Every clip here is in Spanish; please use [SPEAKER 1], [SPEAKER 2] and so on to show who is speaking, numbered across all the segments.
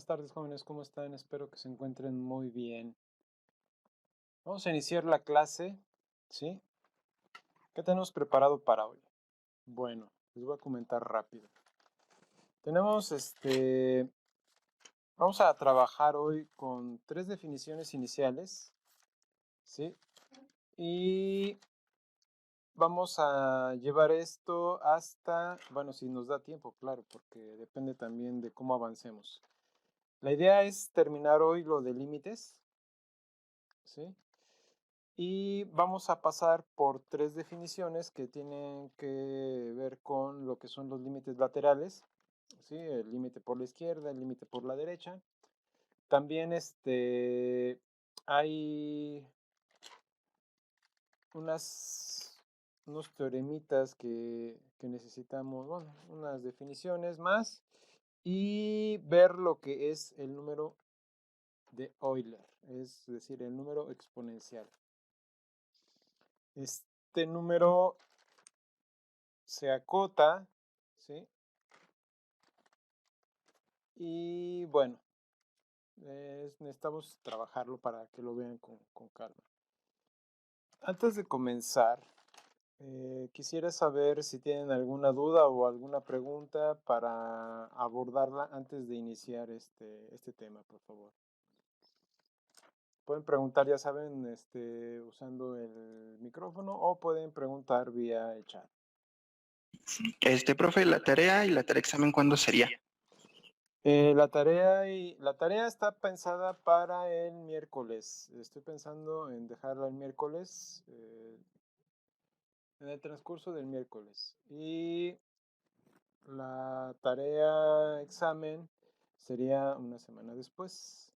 [SPEAKER 1] Buenas tardes, jóvenes, ¿cómo están? Espero que se encuentren muy bien. Vamos a iniciar la clase, ¿sí? ¿Qué tenemos preparado para hoy? Bueno, les voy a comentar rápido. Tenemos, vamos a trabajar hoy con 3 definiciones iniciales, ¿sí? Y vamos a llevar esto hasta, bueno, si nos da tiempo, claro, porque depende también de cómo avancemos. La idea es terminar hoy lo de límites, ¿sí? Y vamos a pasar por 3 definiciones que tienen que ver con lo que son los límites laterales, ¿sí? El límite por la izquierda, el límite por la derecha. También hay unos teoremitas que necesitamos, bueno, unas definiciones más y ver lo que es el número de Euler, es decir, el número exponencial. Este número se acota, ¿sí? Y bueno, necesitamos trabajarlo para que lo vean con calma. Antes de comenzar, quisiera saber si tienen alguna duda o alguna pregunta para abordarla antes de iniciar este tema, por favor. Pueden preguntar, ya saben, usando el micrófono o pueden preguntar vía el chat.
[SPEAKER 2] Profe, la tarea y la tarea examen, ¿cuándo sería?
[SPEAKER 1] La tarea está pensada para el miércoles. Estoy pensando en dejarla el miércoles, en el transcurso del miércoles. Y la tarea examen sería una semana después.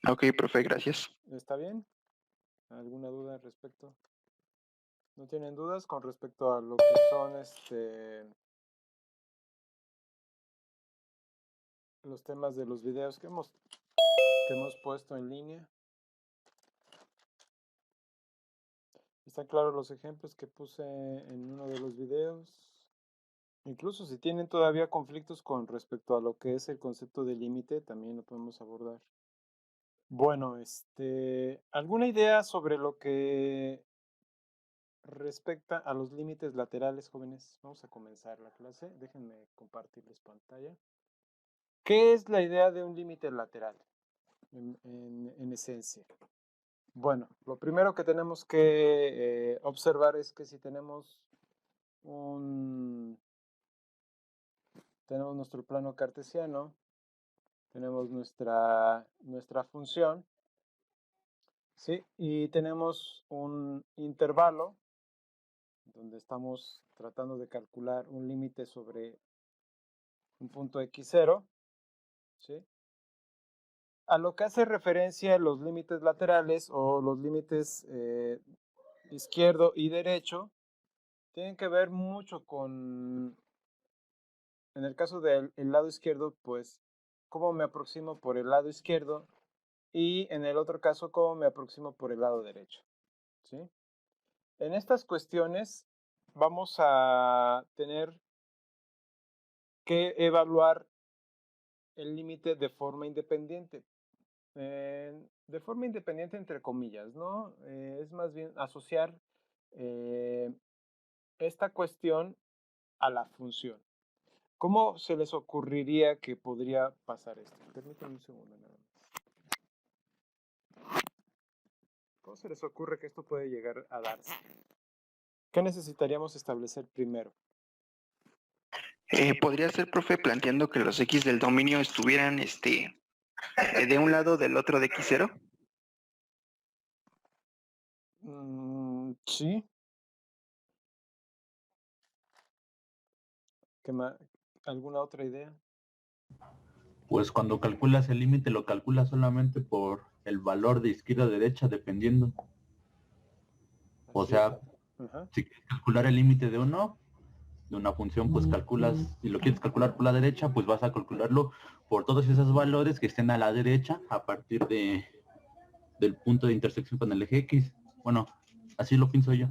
[SPEAKER 2] Ok, profe, gracias.
[SPEAKER 1] ¿Está bien? ¿Alguna duda al respecto? ¿No tienen dudas con respecto a lo que son los temas de los videos que hemos puesto en línea? ¿Están claros los ejemplos que puse en uno de los videos? Incluso si tienen todavía conflictos con respecto a lo que es el concepto de límite, también lo podemos abordar. Bueno, ¿alguna idea sobre lo que respecta a los límites laterales, jóvenes? Vamos a comenzar la clase. Déjenme compartirles pantalla. ¿Qué es la idea de un límite lateral en esencia? Bueno, lo primero que tenemos que observar es que si tenemos nuestro plano cartesiano, tenemos nuestra función, ¿sí? Y tenemos un intervalo donde estamos tratando de calcular un límite sobre un punto x0, ¿sí? A lo que hace referencia los límites laterales o los límites izquierdo y derecho, tienen que ver mucho con, en el caso del lado izquierdo, pues, cómo me aproximo por el lado izquierdo y en el otro caso, cómo me aproximo por el lado derecho, ¿sí? En estas cuestiones vamos a tener que evaluar el límite de forma independiente. De forma independiente entre comillas, ¿no? Es más bien asociar esta cuestión a la función. ¿Cómo se les ocurriría que podría pasar esto? Permítanme un segundo nada más. ¿Cómo se les ocurre que esto puede llegar a darse? ¿Qué necesitaríamos establecer primero?
[SPEAKER 2] ¿Podría ser, profe, planteando que los X del dominio estuvieran de un lado del otro de X0?
[SPEAKER 1] Sí. ¿Alguna otra idea?
[SPEAKER 3] Pues cuando calculas el límite lo calculas solamente por el valor de izquierda o derecha, dependiendo. O
[SPEAKER 1] Así es.
[SPEAKER 3] sea,
[SPEAKER 1] Ajá.
[SPEAKER 3] si quieres calcular el límite de una función, pues calculas, si lo quieres calcular por la derecha, pues vas a calcularlo por todos esos valores que estén a la derecha a partir del punto de intersección con el eje X. Bueno, así lo pienso yo.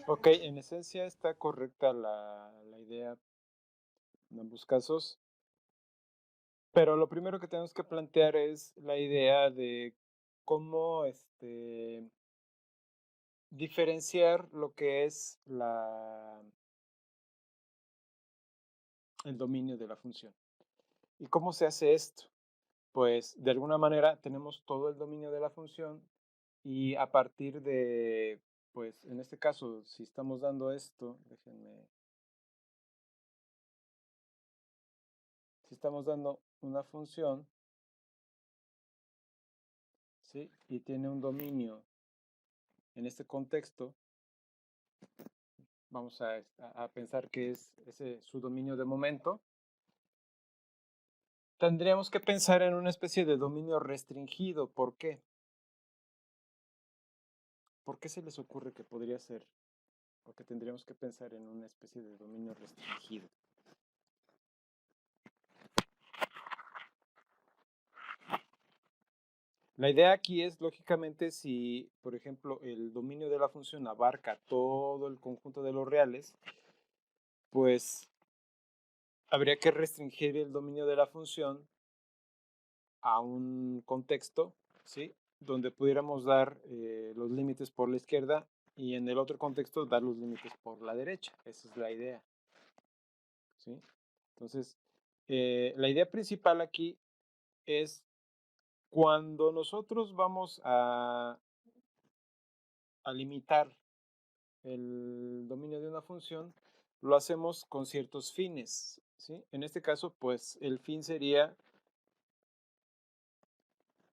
[SPEAKER 1] Ok, en esencia está correcta la idea en ambos casos, pero lo primero que tenemos que plantear es la idea de cómo diferenciar lo que es el dominio de la función. ¿Y cómo se hace esto? Pues de alguna manera tenemos todo el dominio de la función y a partir de, pues en este caso, si estamos dando esto, déjenme, si estamos dando una función, ¿sí? Y tiene un dominio en este contexto, vamos a pensar que es ese su dominio de momento, tendríamos que pensar en una especie de dominio restringido. ¿Por qué? ¿Por qué se les ocurre que podría ser? Porque tendríamos que pensar en una especie de dominio restringido. La idea aquí es, lógicamente, si, por ejemplo, el dominio de la función abarca todo el conjunto de los reales, pues habría que restringir el dominio de la función a un contexto, ¿sí? Donde pudiéramos dar los límites por la izquierda y en el otro contexto dar los límites por la derecha. Esa es la idea, ¿sí? Entonces, la idea principal aquí es cuando nosotros vamos a limitar el dominio de una función, lo hacemos con ciertos fines, ¿sí? En este caso, pues el fin sería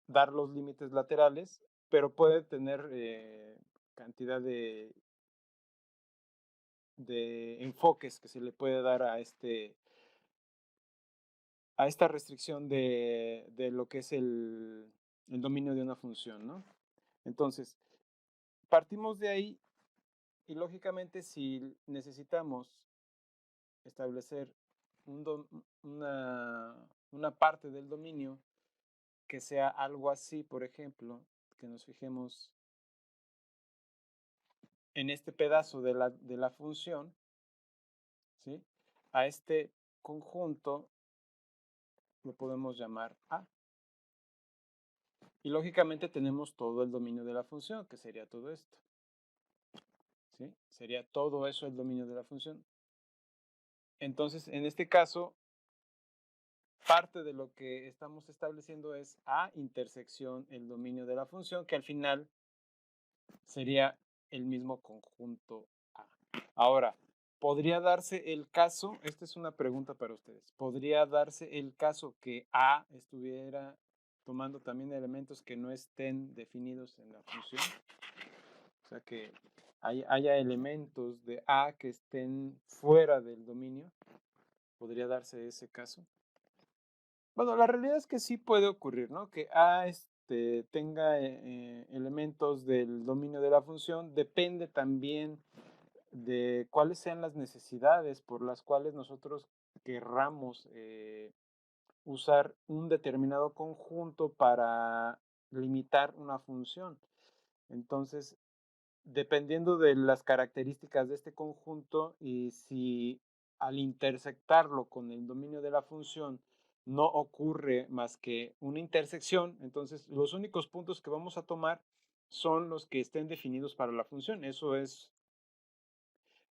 [SPEAKER 1] dar los límites laterales, pero puede tener cantidad de enfoques que se le puede dar a esta restricción de lo que es el dominio de una función, ¿no? Entonces, partimos de ahí y lógicamente si necesitamos establecer una parte del dominio que sea algo así, por ejemplo, que nos fijemos en este pedazo de la función, ¿sí? A este conjunto lo podemos llamar A. Y lógicamente tenemos todo el dominio de la función, que sería todo esto, ¿sí? Sería todo eso el dominio de la función. Entonces, en este caso, parte de lo que estamos estableciendo es A intersección el dominio de la función, que al final sería el mismo conjunto A. Ahora, ¿podría darse el caso? Esta es una pregunta para ustedes. ¿Podría darse el caso que A estuviera tomando también elementos que no estén definidos en la función? O sea, que haya elementos de A que estén fuera del dominio. ¿Podría darse ese caso? Bueno, la realidad es que sí puede ocurrir, ¿no? Que A tenga elementos del dominio de la función. Depende también de cuáles sean las necesidades por las cuales nosotros querramos usar un determinado conjunto para limitar una función. Entonces, dependiendo de las características de este conjunto y si al intersectarlo con el dominio de la función no ocurre más que una intersección, entonces los únicos puntos que vamos a tomar son los que estén definidos para la función. Eso es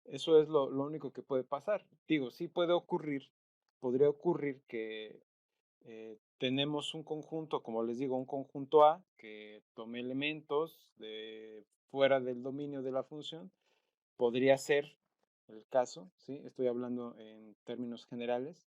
[SPEAKER 1] lo único que puede pasar. Digo, sí puede ocurrir, podría ocurrir que tenemos un conjunto, como les digo, un conjunto A que tome elementos de fuera del dominio de la función. Podría ser el caso, ¿sí? Estoy hablando en términos generales.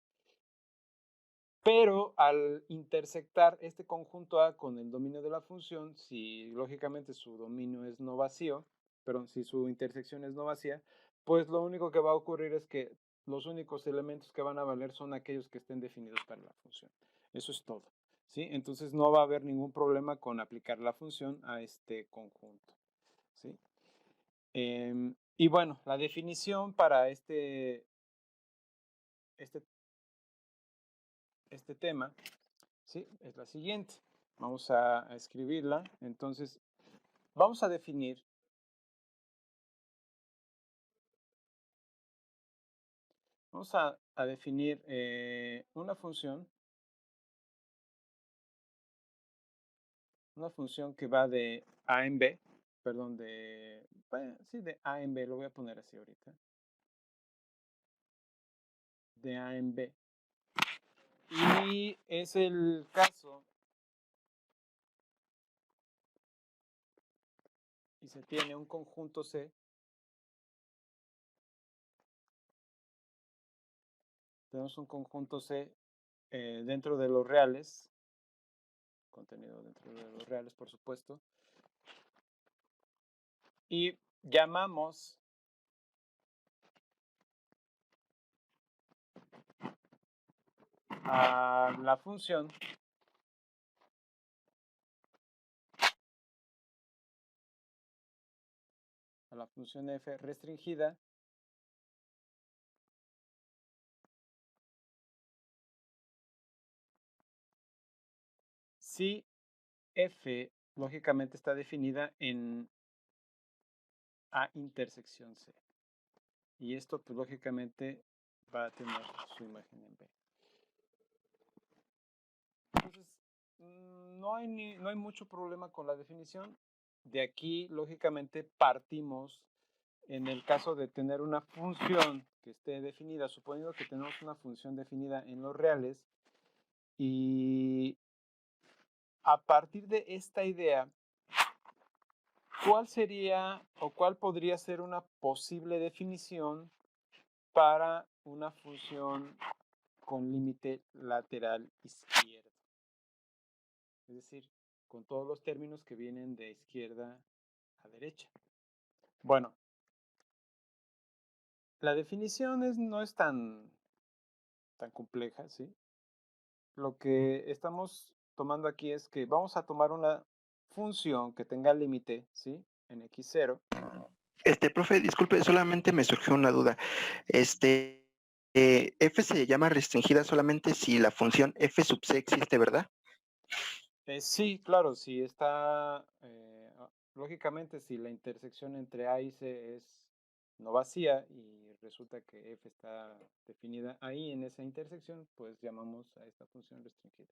[SPEAKER 1] Pero al intersectar este conjunto A con el dominio de la función, si lógicamente su dominio es no vacío, perdón, si su intersección es no vacía, pues lo único que va a ocurrir es que los únicos elementos que van a valer son aquellos que estén definidos para la función. Eso es todo, ¿sí? Entonces no va a haber ningún problema con aplicar la función a este conjunto, ¿sí? Y bueno, la definición para este, este tema, ¿sí? Es la siguiente. Vamos a escribirla. Entonces, vamos a definir Vamos a definir una función que va de A en B, perdón, sí, de A en B, lo voy a poner así ahorita. De A en B. Y es el caso, y se tiene un conjunto C. Tenemos un conjunto C dentro de los reales, contenido dentro de los reales, por supuesto. Y llamamos a la función f restringida si f lógicamente está definida en A intersección C. Y esto pues lógicamente va a tener su imagen en B. Entonces, no hay mucho problema con la definición. De aquí, lógicamente, partimos en el caso de tener una función que esté definida, suponiendo que tenemos una función definida en los reales, y a partir de esta idea, ¿cuál sería o cuál podría ser una posible definición para una función con límite lateral izquierdo? Es decir, con todos los términos que vienen de izquierda a derecha. Bueno, la definición no es tan compleja, ¿sí? Lo que estamos tomando aquí es que vamos a tomar una función que tenga límite, ¿sí? En x0.
[SPEAKER 2] Profe, disculpe, solamente me surgió una duda. F se llama restringida solamente si la función f sub c existe, ¿verdad?
[SPEAKER 1] Sí, claro, si está, lógicamente, si la intersección entre A y C es no vacía y resulta que f está definida ahí en esa intersección, pues llamamos a esta función restringida.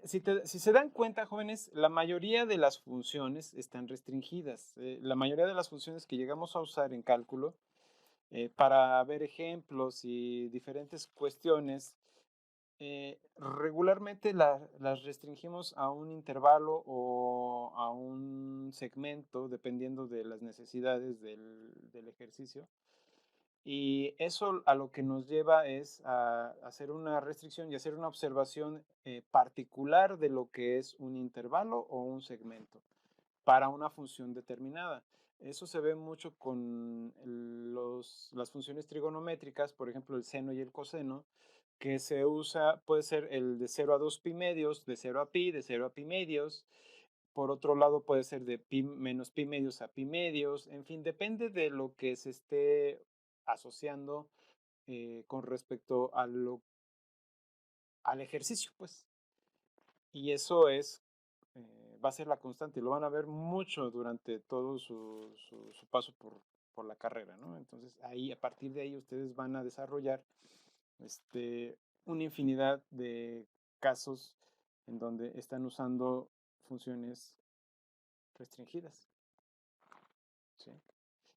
[SPEAKER 1] Si se dan cuenta, jóvenes, la mayoría de las funciones están restringidas. La mayoría de las funciones que llegamos a usar en cálculo para ver ejemplos y diferentes cuestiones, regularmente las restringimos a un intervalo o a un segmento, dependiendo de las necesidades del ejercicio. Y eso a lo que nos lleva es a hacer una restricción y hacer una observación particular de lo que es un intervalo o un segmento para una función determinada. Eso se ve mucho con las funciones trigonométricas, por ejemplo, el seno y el coseno, que se usa, puede ser el de 0 a 2 pi medios, de 0 a pi, de 0 a pi medios. Por otro lado, puede ser de pi menos pi medios a pi medios. En fin, depende de lo que se esté asociando con respecto al ejercicio, pues. Y eso va a ser la constante, lo van a ver mucho durante todo su paso por la carrera, ¿no? Entonces, ahí, a partir de ahí, ustedes van a desarrollar una infinidad de casos en donde están usando funciones restringidas, ¿sí?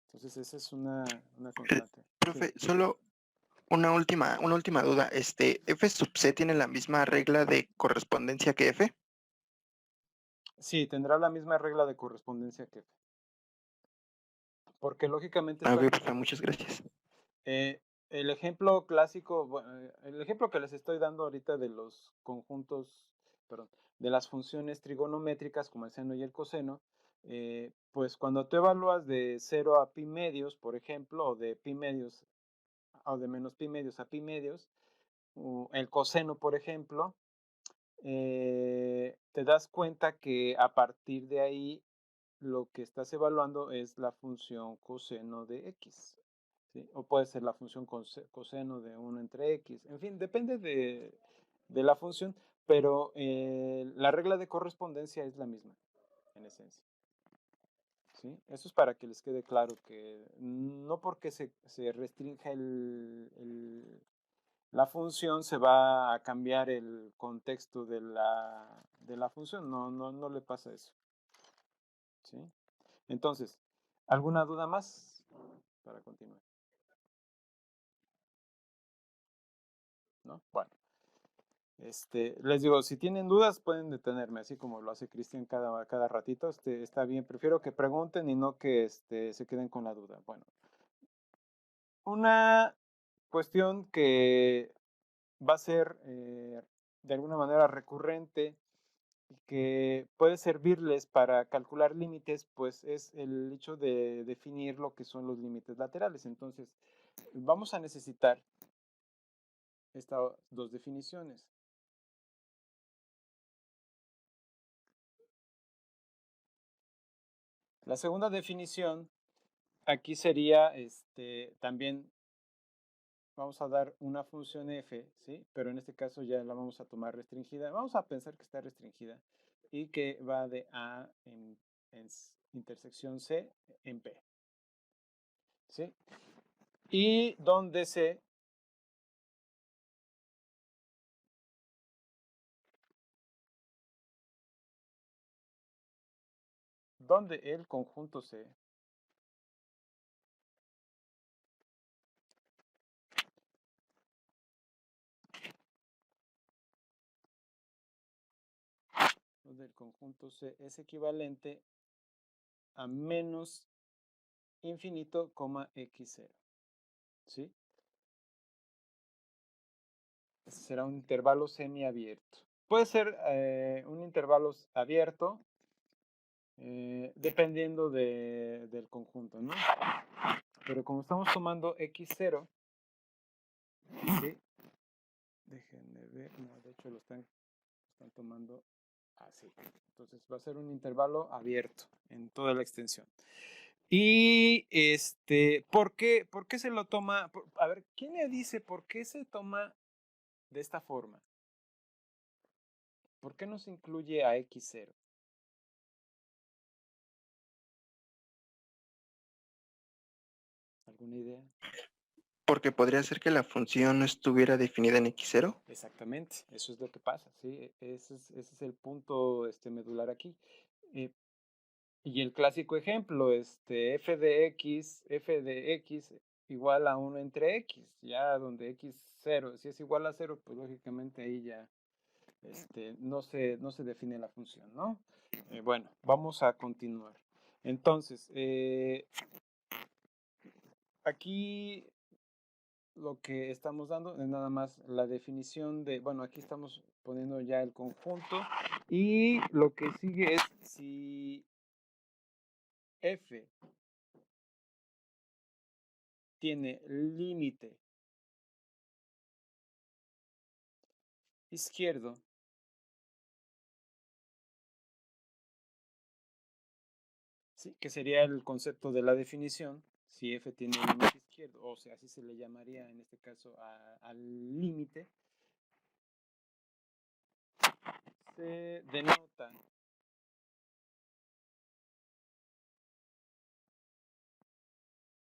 [SPEAKER 1] Entonces, esa es una constante.
[SPEAKER 2] Profe, sí. Solo una última duda. ¿F sub c tiene la misma regla de correspondencia que F?
[SPEAKER 1] Sí, tendrá la misma regla de correspondencia que F. Porque lógicamente
[SPEAKER 2] Ok, profe, muchas gracias.
[SPEAKER 1] el ejemplo clásico, el ejemplo que les estoy dando ahorita de los conjuntos, perdón, de las funciones trigonométricas como el seno y el coseno, pues cuando tú evalúas de 0 a pi medios, por ejemplo, o de pi medios, o de menos pi medios a pi medios, el coseno, por ejemplo, te das cuenta que a partir de ahí lo que estás evaluando es la función coseno de x, ¿sí? O puede ser la función coseno de 1 entre x. En fin, depende de la función, pero la regla de correspondencia es la misma, en esencia. ¿sí? Eso es para que les quede claro que no porque se restrinja la función se va a cambiar el contexto de la función. No le pasa eso. ¿Sí? Entonces, ¿alguna duda más para continuar? ¿No? Bueno. Les digo, si tienen dudas pueden detenerme, así como lo hace Cristian cada ratito. Está bien, prefiero que pregunten y no que se queden con la duda. Bueno, una cuestión que va a ser de alguna manera recurrente y que puede servirles para calcular límites, pues es el hecho de definir lo que son los límites laterales. Entonces, vamos a necesitar estas dos definiciones. La segunda definición aquí sería, también vamos a dar una función f, ¿sí? Pero en este caso ya la vamos a tomar restringida. Vamos a pensar que está restringida y que va de A en intersección C en P, ¿sí? Y donde C donde el conjunto C donde el conjunto C es equivalente a menos infinito, x0, ¿sí? Ese será un intervalo semiabierto. Puede ser un intervalo abierto dependiendo del conjunto, ¿no? Pero como estamos tomando x0, ¿sí? Déjenme ver, no, de hecho lo están tomando así. Entonces va a ser un intervalo abierto en toda la extensión. Y ¿por qué se lo toma? A ver, ¿quién me dice por qué se toma de esta forma? ¿Por qué no se incluye a x0? ¿Alguna idea?
[SPEAKER 2] Porque podría ser que la función no estuviera definida en x0.
[SPEAKER 1] Exactamente, eso es lo que pasa, ¿sí? Ese es el punto medular aquí. Y el clásico ejemplo, f de x igual a 1 entre x, ya donde x0, si es igual a 0, pues lógicamente ahí ya no se define la función, ¿no? Bueno, vamos a continuar. Entonces, aquí lo que estamos dando es nada más la definición de, bueno, aquí estamos poniendo ya el conjunto y lo que sigue es si f tiene límite izquierdo ¿sí? Que sería el concepto de la definición, si f tiene límite izquierdo, o sea, así se le llamaría en este caso al límite, se denota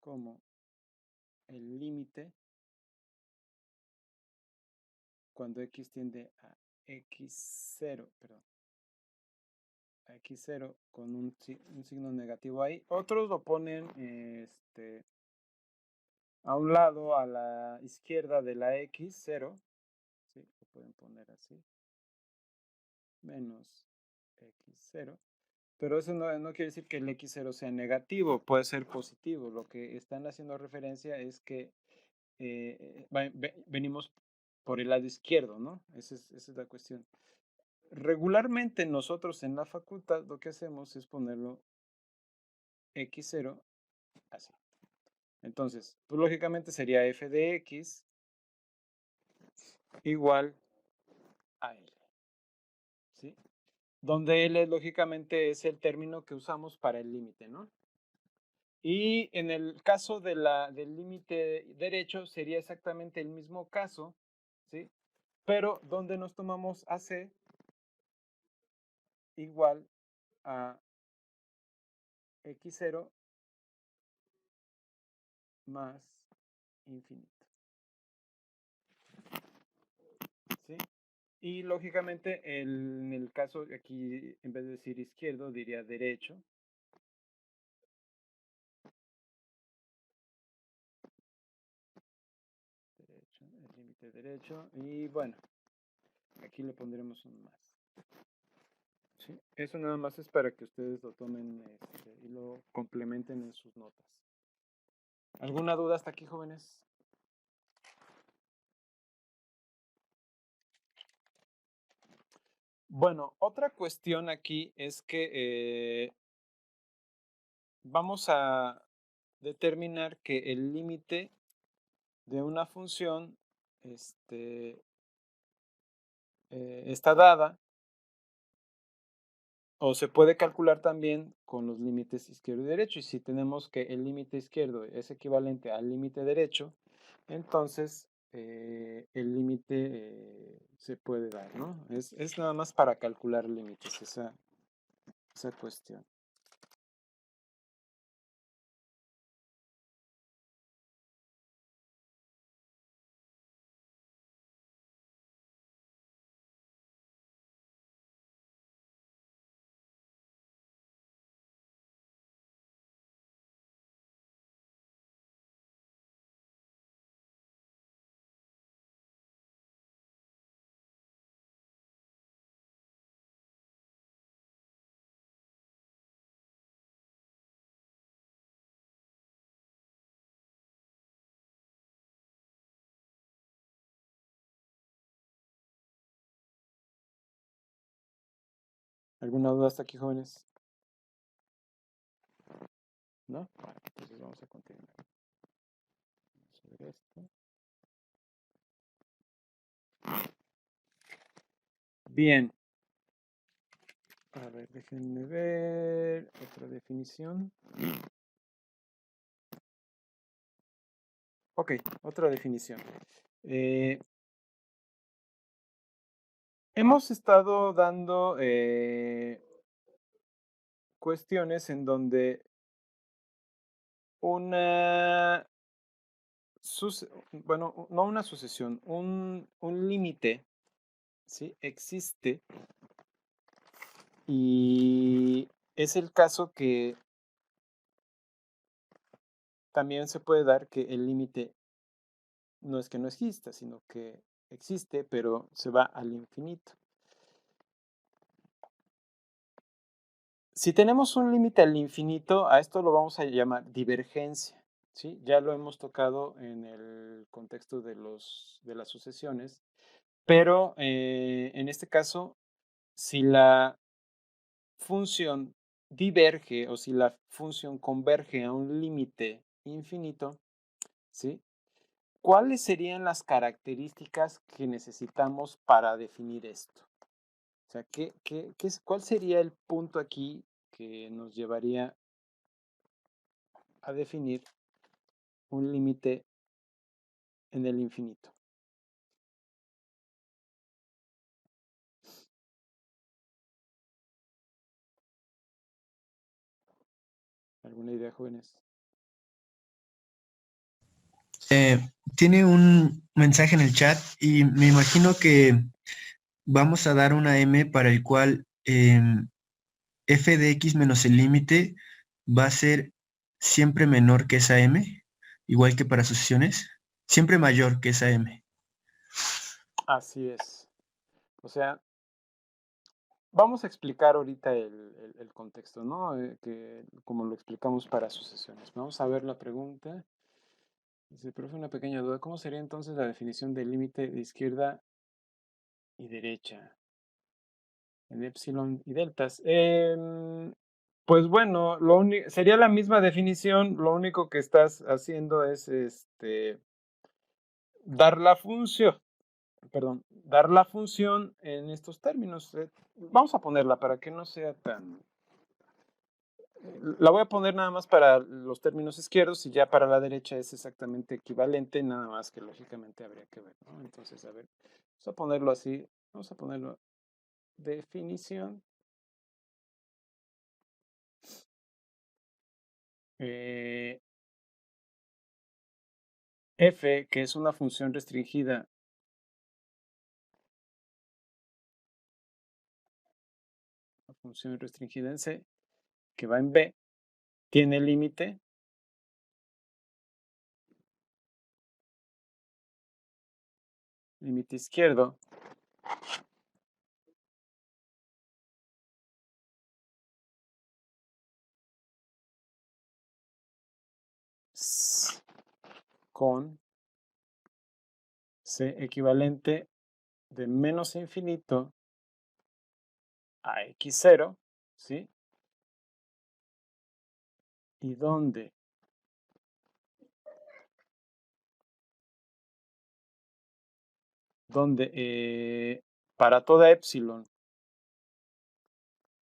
[SPEAKER 1] como el límite cuando x tiende a x0, perdón, a x0 con un signo negativo ahí. Otros lo ponen a un lado, a la izquierda de la x0, ¿sí? Lo pueden poner así, menos x0. Pero eso no quiere decir que el x0 sea negativo, puede ser positivo. Lo que están haciendo referencia es que venimos por el lado izquierdo, ¿no? Esa es la cuestión. Regularmente nosotros en la facultad lo que hacemos es ponerlo x0 así. Entonces, pues lógicamente sería f de x igual a L, ¿sí? Donde L lógicamente es el término que usamos para el límite, ¿no? Y en el caso del límite derecho sería exactamente el mismo caso, ¿sí? Pero donde nos tomamos AC igual a x0 más infinito. ¿Sí? Y lógicamente en el caso aquí, en vez de decir izquierdo, diría derecho. Derecho, el límite derecho. Y bueno, aquí le pondremos un más. ¿Sí? Eso nada más es para que ustedes lo tomen y lo complementen en sus notas. ¿Alguna duda hasta aquí, jóvenes? Bueno, otra cuestión aquí es que vamos a determinar que el límite de una función está dada o se puede calcular también con los límites izquierdo y derecho. Y si tenemos que el límite izquierdo es equivalente al límite derecho, entonces el límite se puede dar, ¿no? Es nada más para calcular límites, esa cuestión. ¿Alguna duda hasta aquí, jóvenes? ¿No? Bueno, entonces vamos a continuar. Vamos a ver esto. Bien. A ver, déjenme ver otra definición. Ok, otra definición. Hemos estado dando cuestiones en donde bueno, no una sucesión, un límite, ¿sí? Existe y es el caso que también se puede dar que el límite no es que no exista, sino que existe, pero se va al infinito. Si tenemos un límite al infinito, a esto lo vamos a llamar divergencia, ¿sí? Ya lo hemos tocado en el contexto de las sucesiones, pero en este caso, si la función diverge o si la función converge a un límite infinito, ¿sí? ¿Cuáles serían las características que necesitamos para definir esto? O sea, ¿cuál sería el punto aquí que nos llevaría a definir un límite en el infinito? ¿Alguna idea, jóvenes?
[SPEAKER 2] Tiene un mensaje en el chat y me imagino que vamos a dar una m para el cual f de x menos el límite va a ser siempre menor que esa m, igual que para sucesiones, siempre mayor que esa m.
[SPEAKER 1] Así es. O sea, vamos a explicar ahorita el contexto, ¿no? Que como lo explicamos para sucesiones. Vamos a ver la pregunta. Dice, profe, una pequeña duda. ¿Cómo sería entonces la definición del límite de izquierda y derecha en epsilon y deltas? Pues bueno, sería la misma definición. Lo único que estás haciendo es dar la función. Perdón, dar la función en estos términos. Vamos a ponerla para que no sea tan... La voy a poner nada más para los términos izquierdos y ya para la derecha es exactamente equivalente, nada más que lógicamente habría que ver, ¿no? Entonces, a ver, vamos a ponerlo así, vamos a ponerlo definición f, que es una función restringida en C, que va en B, tiene límite izquierdo con C equivalente de menos infinito a x0, ¿sí? Y donde para toda epsilon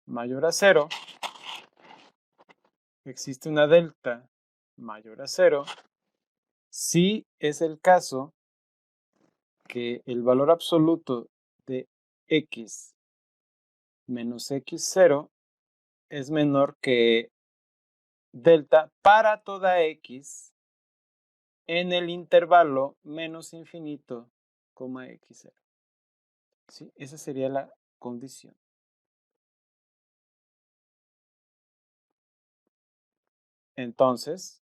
[SPEAKER 1] mayor a 0 existe una delta mayor a 0, si es el caso que el valor absoluto de x menos x0 es menor que delta para toda x en el intervalo menos infinito, x0. ¿Sí? Esa sería la condición. Entonces,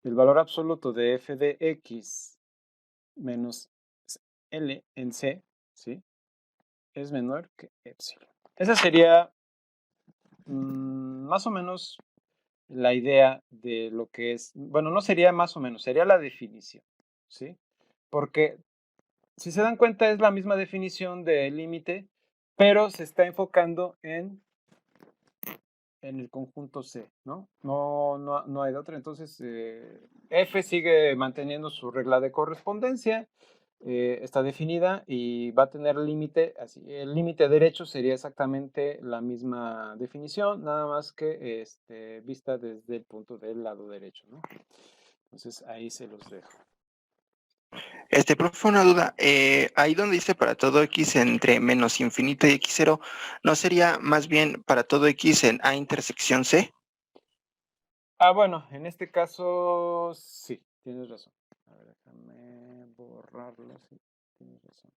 [SPEAKER 1] el valor absoluto de f de x menos L en C, ¿sí? Es menor que epsilon. Esa sería más o menos la idea de lo que es, bueno, no sería más o menos, sería la definición, ¿sí? Porque si se dan cuenta es la misma definición de límite, pero se está enfocando en el conjunto C, ¿no? No hay de otra. Entonces, F sigue manteniendo su regla de correspondencia, está definida y va a tener límite, así, el límite derecho sería exactamente la misma definición, nada más que vista desde el punto del lado derecho, ¿no? Entonces, ahí se los dejo.
[SPEAKER 4] Profe, una duda. Ahí donde dice para todo x entre menos infinito y x0, ¿no sería más bien para todo x en A intersección C?
[SPEAKER 1] Bueno, en este caso, sí, tienes razón. A ver, déjame borrarlo, sí, tienes razón.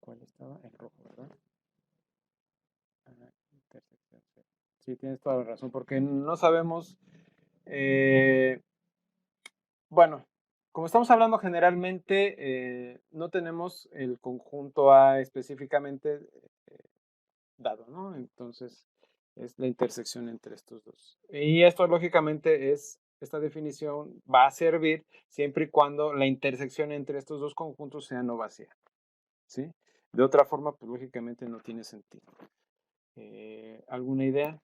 [SPEAKER 1] ¿Cuál estaba? El rojo, ¿verdad? Intersección C. Sí, tienes toda la razón, porque no sabemos, bueno, como estamos hablando generalmente, no tenemos el conjunto A específicamente dado, ¿no? Entonces, es la intersección entre estos dos. Y esto, lógicamente, esta definición va a servir siempre y cuando la intersección entre estos dos conjuntos sea no vacía, ¿sí? De otra forma, pues lógicamente no tiene sentido. ¿Alguna idea?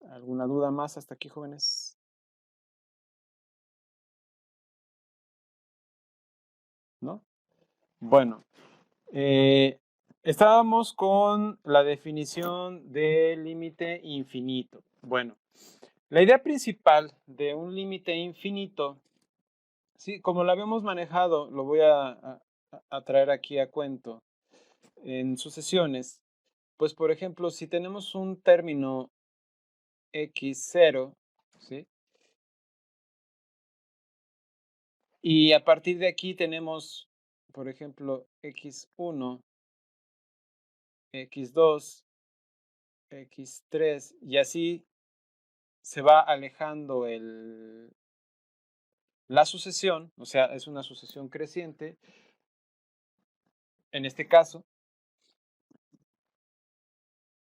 [SPEAKER 1] ¿Alguna duda más hasta aquí, jóvenes? ¿No? Bueno, estábamos con la definición de límite infinito. Bueno, la idea principal de un límite infinito, sí, como lo habíamos manejado, lo voy a traer aquí a cuento en sucesiones. Pues, por ejemplo, si tenemos un término x0, ¿sí? Y a partir de aquí tenemos, por ejemplo, x1, x2, x3, y así se va alejando la sucesión, o sea, es una sucesión creciente. En este caso,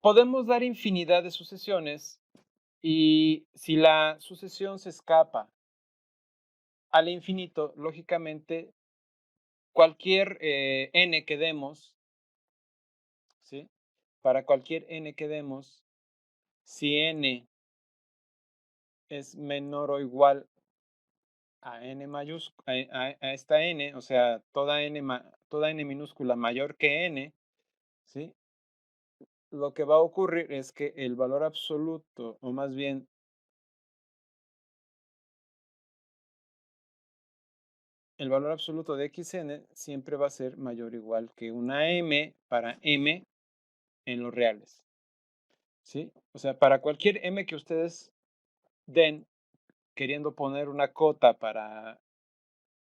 [SPEAKER 1] podemos dar infinidad de sucesiones y si la sucesión se escapa al infinito, lógicamente, cualquier n que demos, ¿sí? Para cualquier n que demos, si n es menor o igual a n mayúscula, a esta n, o sea, toda n minúscula mayor que n, ¿sí? Lo que va a ocurrir es que el valor absoluto, o más bien el valor absoluto de xn siempre va a ser mayor o igual que una m para m en los reales. ¿Sí? O sea, para cualquier m que ustedes den, queriendo poner una cota para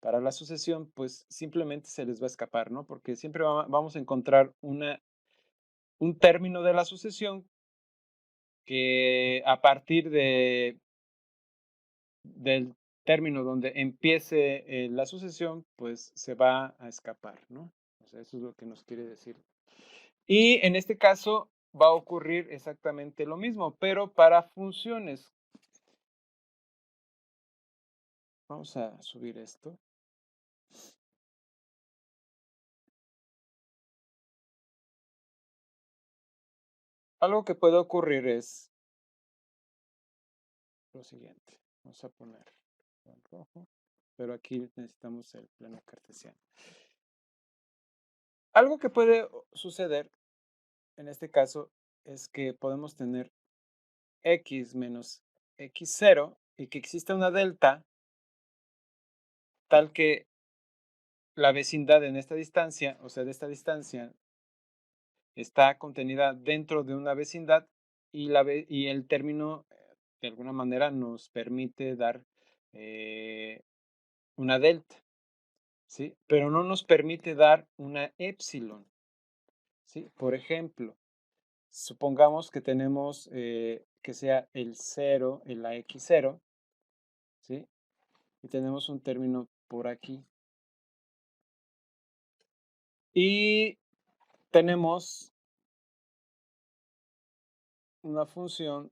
[SPEAKER 1] la sucesión, pues simplemente se les va a escapar, ¿no? Porque siempre vamos a encontrar un término de la sucesión que a partir del término donde empiece la sucesión, pues se va a escapar, ¿no? O sea, eso es lo que nos quiere decir. Y en este caso va a ocurrir exactamente lo mismo, pero para funciones. Vamos a subir esto. Algo que puede ocurrir es lo siguiente. Vamos a poner el rojo, pero aquí necesitamos el plano cartesiano. Algo que puede suceder en este caso es que podemos tener x menos x0 y que exista una delta tal que la vecindad en esta distancia, o sea, de esta distancia, está contenida dentro de una vecindad y el término, de alguna manera, nos permite dar una delta, ¿sí? Pero no nos permite dar una épsilon, ¿sí? Por ejemplo, supongamos que tenemos que sea el 0 en la x0, ¿sí? Y tenemos un término por aquí. Y tenemos una función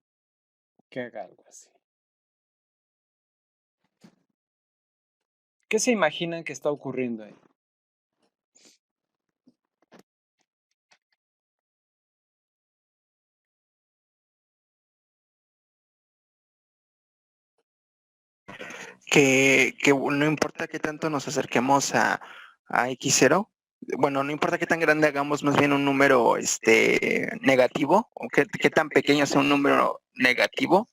[SPEAKER 1] que haga algo así. ¿Qué se imaginan que está ocurriendo ahí?
[SPEAKER 4] Que no importa qué tanto nos acerquemos a x0, bueno, no importa qué tan grande hagamos más bien un número negativo, o qué tan pequeño sea un número negativo,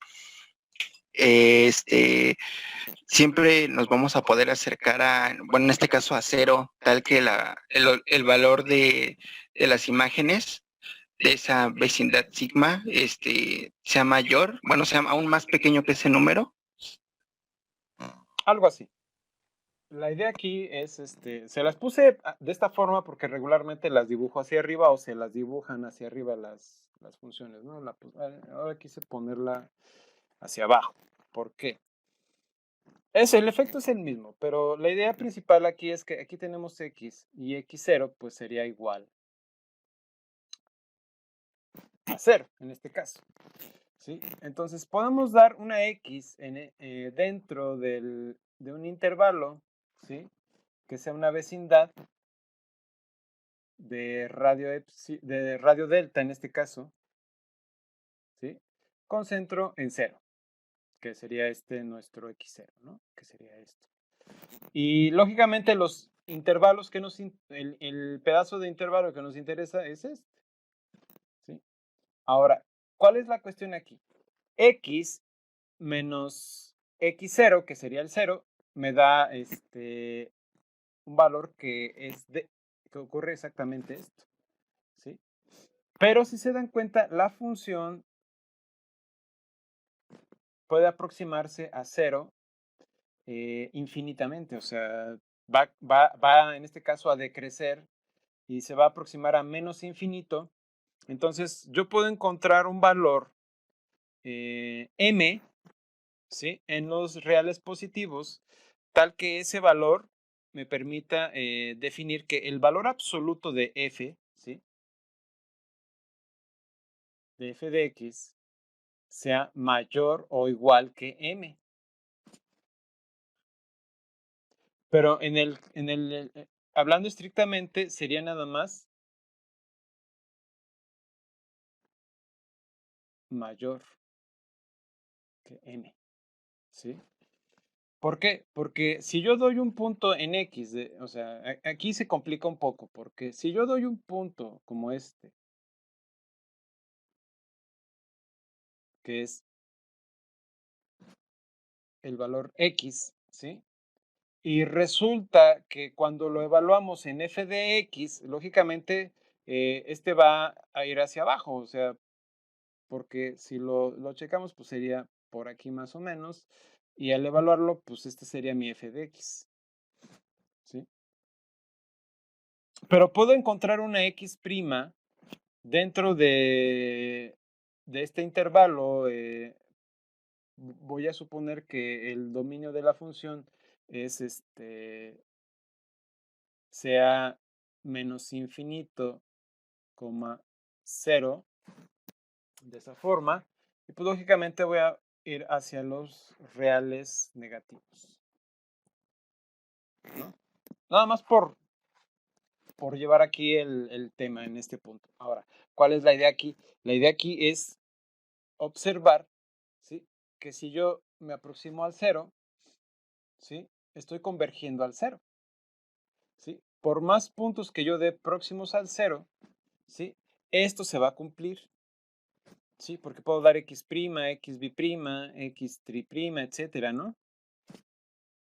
[SPEAKER 4] siempre nos vamos a poder acercar bueno, en este caso a cero, tal que el valor de las imágenes de esa vecindad sigma sea mayor, bueno, sea aún más pequeño que ese número.
[SPEAKER 1] Algo así. La idea aquí es, se las puse de esta forma porque regularmente las dibujo hacia arriba o se las dibujan hacia arriba las funciones, ¿no? Ahora quise ponerla hacia abajo. ¿Por qué? El efecto es el mismo, pero la idea principal aquí es que aquí tenemos x y x0 pues sería igual a 0 en este caso. ¿Sí? Entonces podemos dar una x dentro de un intervalo, ¿sí? Que sea una vecindad de radio delta en este caso, ¿sí? Con centro en 0, que sería nuestro x0, ¿no? Que sería esto. Y lógicamente los intervalos que el pedazo de intervalo que nos interesa es este, ¿sí? Ahora, ¿cuál es la cuestión aquí? X menos x0, que sería el 0, me da un valor que ocurre exactamente esto, ¿sí? Pero si se dan cuenta, la función puede aproximarse a 0 infinitamente, o sea, va en este caso a decrecer y se va a aproximar a menos infinito. Entonces, yo puedo encontrar un valor m, ¿sí? En los reales positivos, tal que ese valor me permita definir que el valor absoluto de f, ¿sí? De f de x sea mayor o igual que m. Pero hablando estrictamente, sería nada más mayor que m, ¿sí? ¿Por qué? Porque si yo doy un punto en x, o sea, aquí se complica un poco, porque si yo doy un punto como este, que es el valor x, ¿sí? Y resulta que cuando lo evaluamos en f de x, lógicamente este va a ir hacia abajo, o sea, porque si lo checamos, pues sería por aquí más o menos, y al evaluarlo, pues este sería mi f de x, ¿sí? Pero puedo encontrar una x' dentro de este intervalo. Voy a suponer que el dominio de la función es sea menos infinito, coma 0, de esa forma, y pues lógicamente voy a ir hacia los reales negativos, ¿no? Nada más por llevar aquí el tema en este punto. Ahora, ¿cuál es la idea aquí? La idea aquí es observar, ¿sí?, que si yo me aproximo al 0, ¿sí?, estoy convergiendo al 0, ¿sí? Por más puntos que yo dé próximos al 0, ¿sí?, esto se va a cumplir, ¿sí? Porque puedo dar x', x bi', x tri', etcétera, ¿no?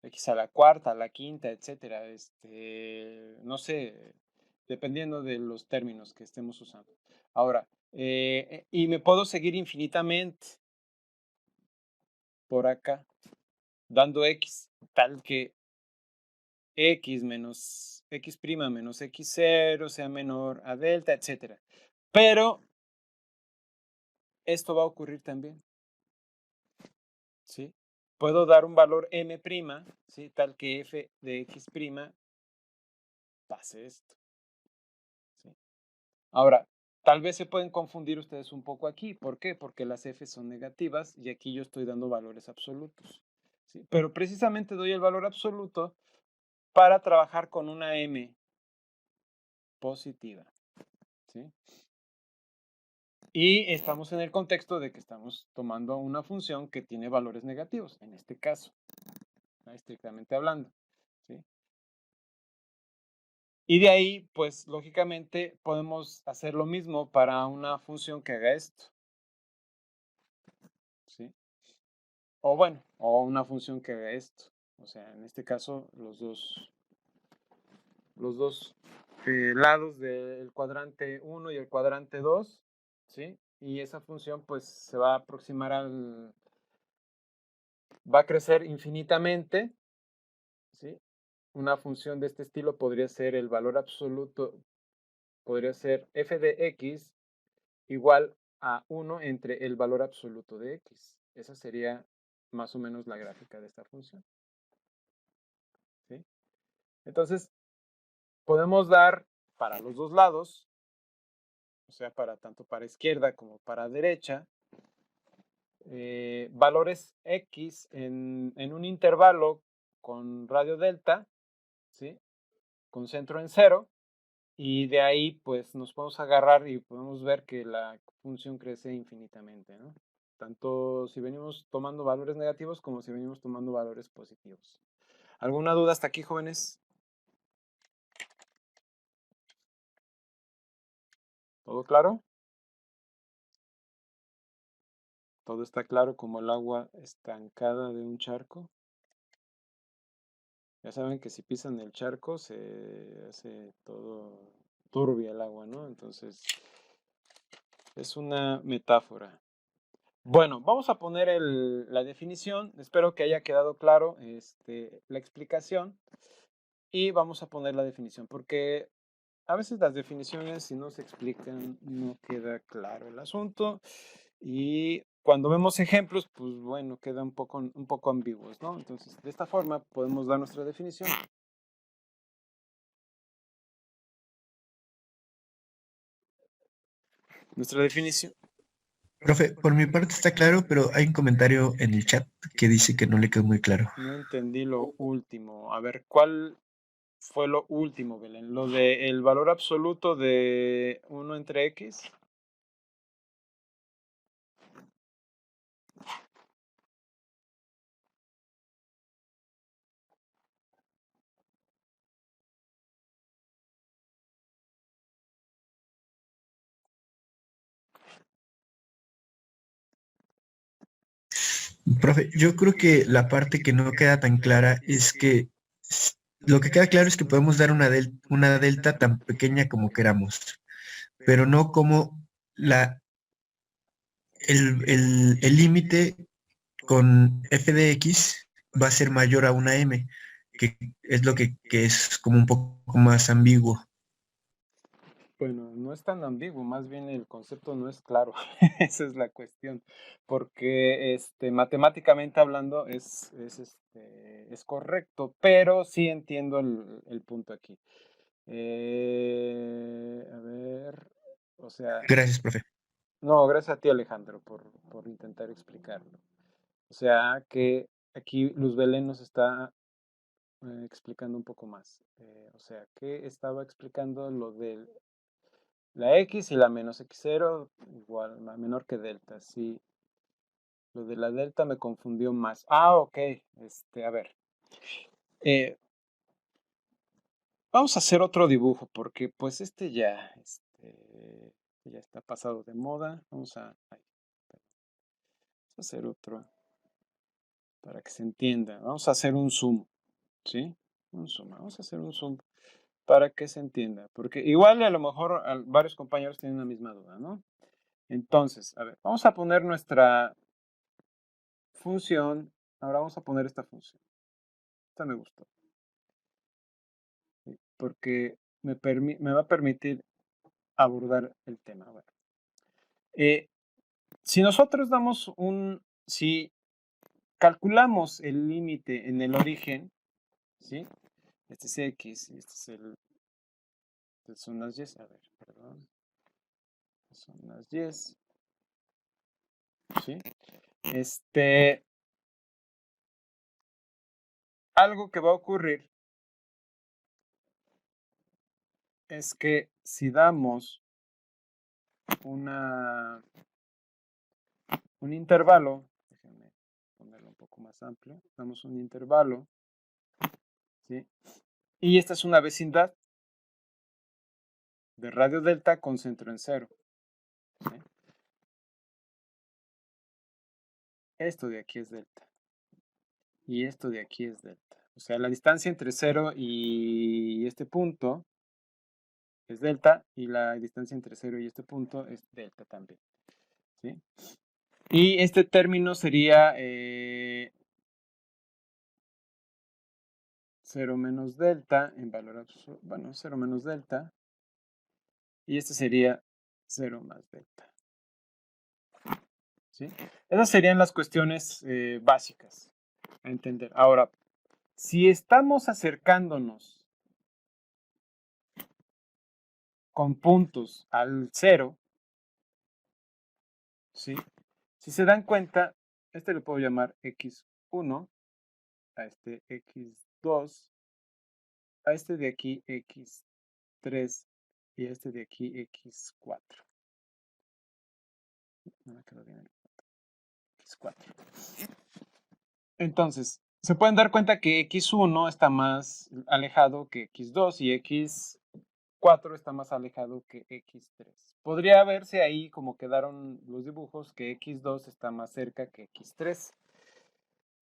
[SPEAKER 1] X a la cuarta, a la quinta, etcétera. No sé, dependiendo de los términos que estemos usando. Ahora, y me puedo seguir infinitamente por acá, dando x, tal que x menos x' menos x0 sea menor a delta, etcétera. Pero esto va a ocurrir también, ¿sí? Puedo dar un valor m', ¿sí?, tal que f de x' pase esto, ¿sí? Ahora, tal vez se pueden confundir ustedes un poco aquí. ¿Por qué? Porque las f son negativas y aquí yo estoy dando valores absolutos, ¿sí? Pero precisamente doy el valor absoluto para trabajar con una m positiva, ¿sí? Y estamos en el contexto de que estamos tomando una función que tiene valores negativos, en este caso, estrictamente hablando, ¿sí? Y de ahí, pues, lógicamente, podemos hacer lo mismo para una función que haga esto, ¿sí? O bueno, o una función que haga esto. O sea, en este caso, los dos lados del cuadrante 1 y el cuadrante 2, ¿sí? Y esa función, pues, se va a aproximar va a crecer infinitamente, ¿sí? Una función de este estilo podría ser el valor absoluto, podría ser f de x igual a 1 entre el valor absoluto de x. Esa sería más o menos la gráfica de esta función, ¿sí? Entonces, podemos dar para los dos lados, o sea, tanto para izquierda como para derecha, valores x en un intervalo con radio delta, ¿sí?, con centro en 0, y de ahí pues nos podemos agarrar y podemos ver que la función crece infinitamente, ¿no? Tanto si venimos tomando valores negativos como si venimos tomando valores positivos. ¿Alguna duda hasta aquí, jóvenes? ¿Todo claro? ¿Todo está claro como el agua estancada de un charco? Ya saben que si pisan el charco se hace todo turbia el agua, ¿no? Entonces, es una metáfora. Bueno, vamos a poner la definición. Espero que haya quedado claro la explicación. Y vamos a poner la definición, porque a veces las definiciones, si no se explican, no queda claro el asunto. Y cuando vemos ejemplos, pues bueno, queda un poco ambiguos, ¿no? Entonces, de esta forma podemos dar nuestra definición. Nuestra definición.
[SPEAKER 2] Profe, por mi parte está claro, pero hay un comentario en el chat que dice que no le quedó muy claro.
[SPEAKER 1] No entendí lo último. A ver, ¿cuál fue lo último, Belén? ¿Lo de el valor absoluto de 1 entre x?
[SPEAKER 2] Profe, yo creo que la parte que no queda tan clara es que Lo que queda claro es que podemos dar una delta tan pequeña como queramos, pero no como el límite con f de x va a ser mayor a una m, que es lo que es como un poco más ambiguo.
[SPEAKER 1] Bueno, no es tan ambiguo, más bien el concepto no es claro. Esa es la cuestión. Porque matemáticamente hablando es correcto, pero sí entiendo el punto aquí. A ver, o sea,
[SPEAKER 2] Gracias, profe.
[SPEAKER 1] no, gracias a ti, Alejandro, por intentar explicarlo. O sea, que aquí Luz Belén nos está explicando un poco más. O sea, que estaba explicando lo de la x y la menos x0 igual, menor que delta. Sí, lo de la delta me confundió más. Ah, ok. A ver. Eh, Vamos a hacer otro dibujo porque pues ya está pasado de moda. Vamos a hacer otro para que se entienda. Vamos a hacer un zoom, ¿sí? Un zoom. Vamos a hacer un zoom para que se entienda. Porque igual a lo mejor varios compañeros tienen la misma duda, ¿no? Entonces, a ver, vamos a poner nuestra función. Ahora vamos a poner esta función. Esta me gustó. ¿Sí? Porque me va a permitir abordar el tema. Bueno, si nosotros si calculamos el límite en el origen, ¿sí? Este es x, y este es estas son las y. A ver, perdón. Son las y. ¿Sí? Algo que va a ocurrir es que si damos un intervalo, déjenme ponerlo un poco más amplio, damos un intervalo, ¿sí? Y esta es una vecindad de radio delta con centro en cero, ¿sí? Esto de aquí es delta. Y esto de aquí es delta. O sea, la distancia entre 0 y este punto es delta y la distancia entre 0 y este punto es delta también, ¿sí? Y este término sería 0 menos delta en valor absoluto, bueno, 0 menos delta, y este sería 0 más delta, ¿sí? Esas serían las cuestiones básicas a entender. Ahora, si estamos acercándonos con puntos al 0, ¿sí? Si se dan cuenta, le puedo llamar x1, a este x2, a este de aquí x3 y a este de aquí x4. No me quedó bien el x4. Entonces, se pueden dar cuenta que x1 está más alejado que x2 y x4 está más alejado que x3. Podría verse ahí como quedaron los dibujos que x2 está más cerca que x3.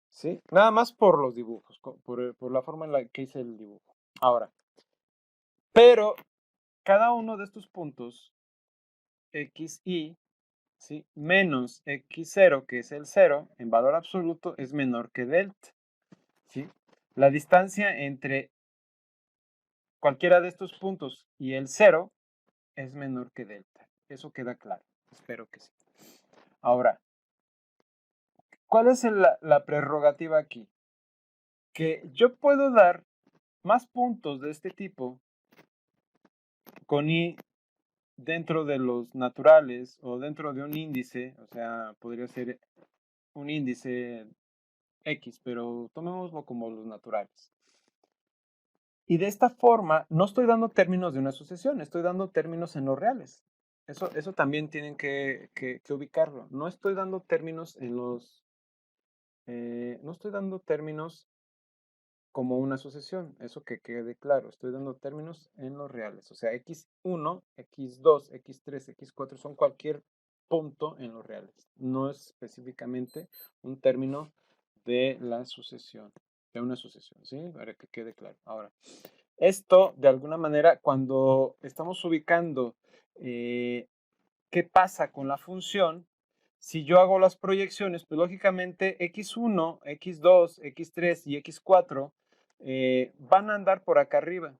[SPEAKER 1] ¿Sí? Nada más por los dibujos, por la forma en la que hice el dibujo. Ahora, pero cada uno de estos puntos, x y, ¿sí? Menos x0, que es el 0, en valor absoluto, es menor que delta, ¿sí? La distancia entre cualquiera de estos puntos y el 0 es menor que delta. Eso queda claro. Espero que sí. Ahora, ¿cuál es la prerrogativa aquí? Que yo puedo dar más puntos de este tipo con i dentro de los naturales o dentro de un índice, o sea, podría ser un índice X, pero tomémoslo como los naturales. Y de esta forma, no estoy dando términos de una sucesión, estoy dando términos en los reales. Eso también tienen que ubicarlo. No estoy dando términos no estoy dando términos como una sucesión, eso que quede claro. Estoy dando términos en los reales. O sea, x1, x2, x3, x4 son cualquier punto en los reales. No es específicamente un término de la sucesión. de una sucesión, ¿sí? Para que quede claro. Ahora, esto, de alguna manera, cuando estamos ubicando qué pasa con la función, si yo hago las proyecciones, pues lógicamente x1, x2, x3 y x4 van a andar por acá arriba,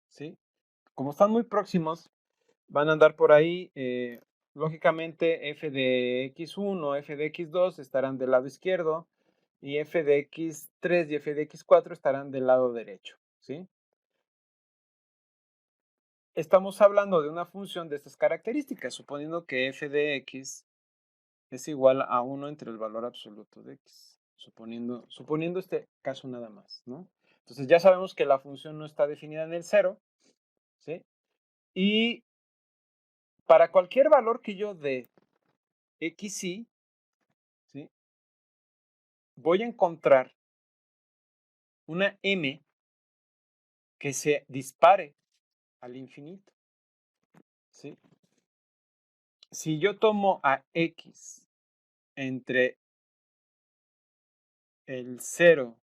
[SPEAKER 1] ¿sí? Como están muy próximos, van a andar por ahí. Lógicamente, f de x1, f de x2 estarán del lado izquierdo y f de x3 y f de x4 estarán del lado derecho, ¿sí? Estamos hablando de una función de estas características, suponiendo que f de x es igual a 1 entre el valor absoluto de x, suponiendo este caso nada más, ¿no? Entonces ya sabemos que la función no está definida en el 0, ¿sí? Y para cualquier valor que yo dé xy, ¿sí? Voy a encontrar una m que se dispare al infinito, ¿sí? Si yo tomo a x entre el 0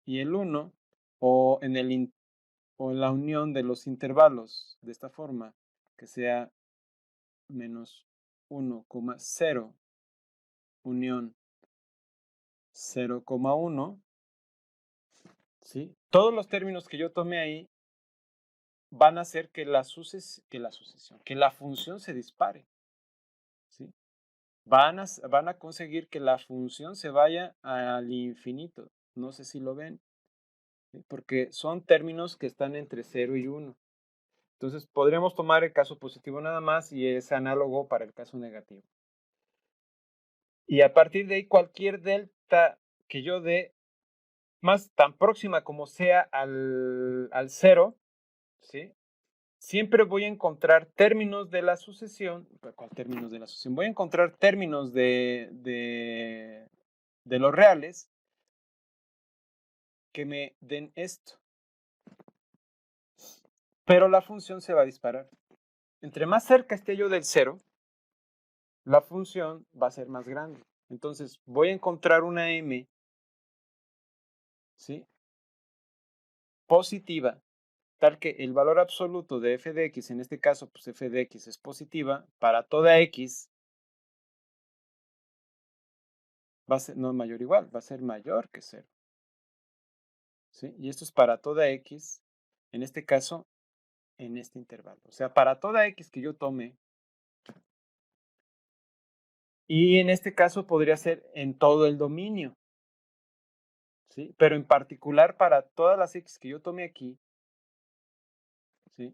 [SPEAKER 1] y el 1, o en la unión de los intervalos de esta forma, que sea menos 1,0 unión 0,1, ¿sí? Todos los términos que yo tome ahí van a hacer que la función se dispare, ¿sí? Van a conseguir que la función se vaya al infinito. No sé si lo ven, ¿sí? Porque son términos que están entre 0 y 1. Entonces, podríamos tomar el caso positivo nada más y es análogo para el caso negativo. Y a partir de ahí, cualquier delta que yo dé, más tan próxima como sea al 0, ¿sí? Siempre voy a encontrar términos de la sucesión. ¿Cuál términos de la sucesión? Voy a encontrar términos de los reales que me den esto. Pero la función se va a disparar. Entre más cerca esté yo del 0, la función va a ser más grande. Entonces, voy a encontrar una m, ¿sí? Positiva, tal que el valor absoluto de f de x, en este caso, pues f de x es positiva, para toda x va a ser no mayor o igual, va a ser mayor que 0. ¿Sí? Y esto es para toda x, en este caso, en este intervalo. O sea, para toda x que yo tome, y en este caso podría ser en todo el dominio, ¿sí? Pero en particular para todas las x que yo tome aquí, ¿sí?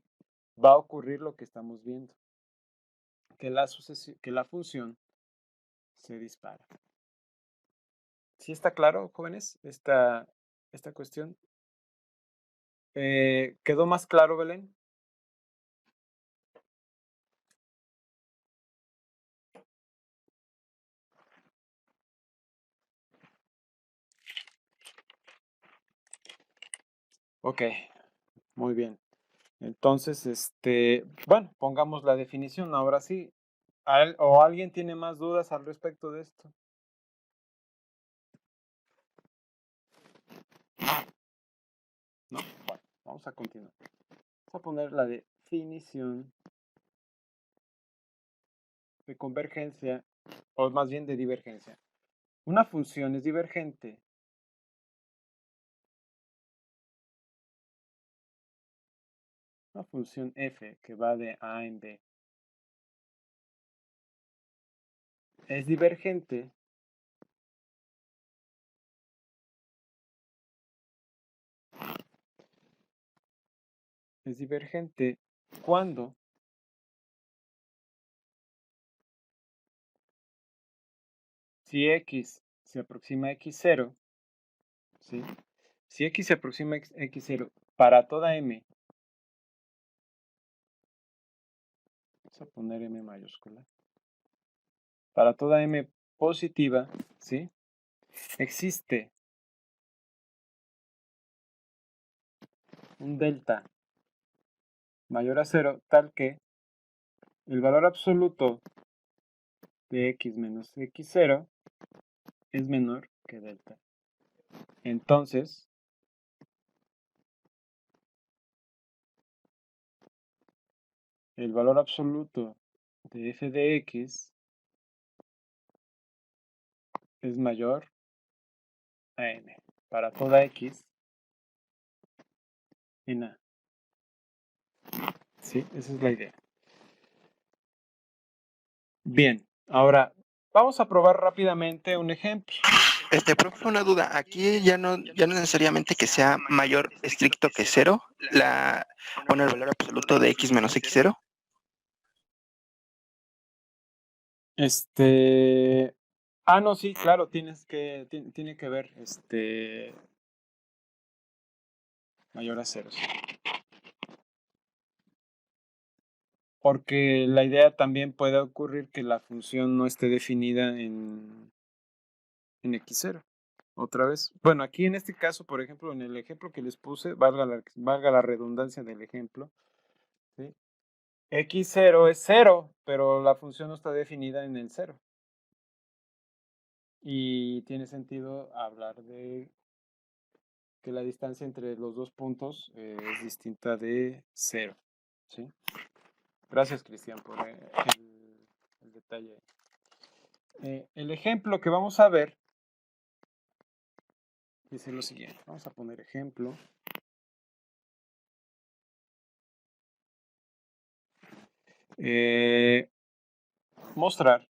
[SPEAKER 1] Va a ocurrir lo que estamos viendo, que la función se dispara. ¿Sí está claro, jóvenes, esta cuestión? ¿Quedó más claro, Belén? Ok, muy bien. Entonces, bueno, pongamos la definición ahora sí. ¿O alguien tiene más dudas al respecto de esto? No, bueno, vamos a continuar. Vamos a poner la definición de convergencia, o más bien de divergencia. Una función es divergente una función f que va de a en b es divergente cuando si x se aproxima a x0, ¿sí? Si x se aproxima a x0 para toda m, vamos a poner m mayúscula, para toda m positiva, ¿sí? Existe un delta mayor a 0 tal que el valor absoluto de x menos x0 es menor que delta. Entonces, el valor absoluto de f de x es mayor a n para toda x en A. Sí, esa es la idea. Bien, ahora vamos a probar rápidamente un ejemplo.
[SPEAKER 4] Profe, una duda. Aquí ya no necesariamente que sea mayor estricto que 0, pone el valor absoluto de x menos x0.
[SPEAKER 1] No, sí, claro, tiene que ver, mayor a 0. Sí. Porque la idea también puede ocurrir que la función no esté definida en x0. Otra vez. Bueno, aquí en este caso, por ejemplo, en el ejemplo que les puse, valga la redundancia del ejemplo, ¿sí? x0 es 0, pero la función no está definida en el 0. Y tiene sentido hablar de que la distancia entre los dos puntos es distinta de 0. ¿Sí? Gracias, Cristian, por el detalle. El ejemplo que vamos a ver dice lo siguiente. Vamos a poner ejemplo. Mostrar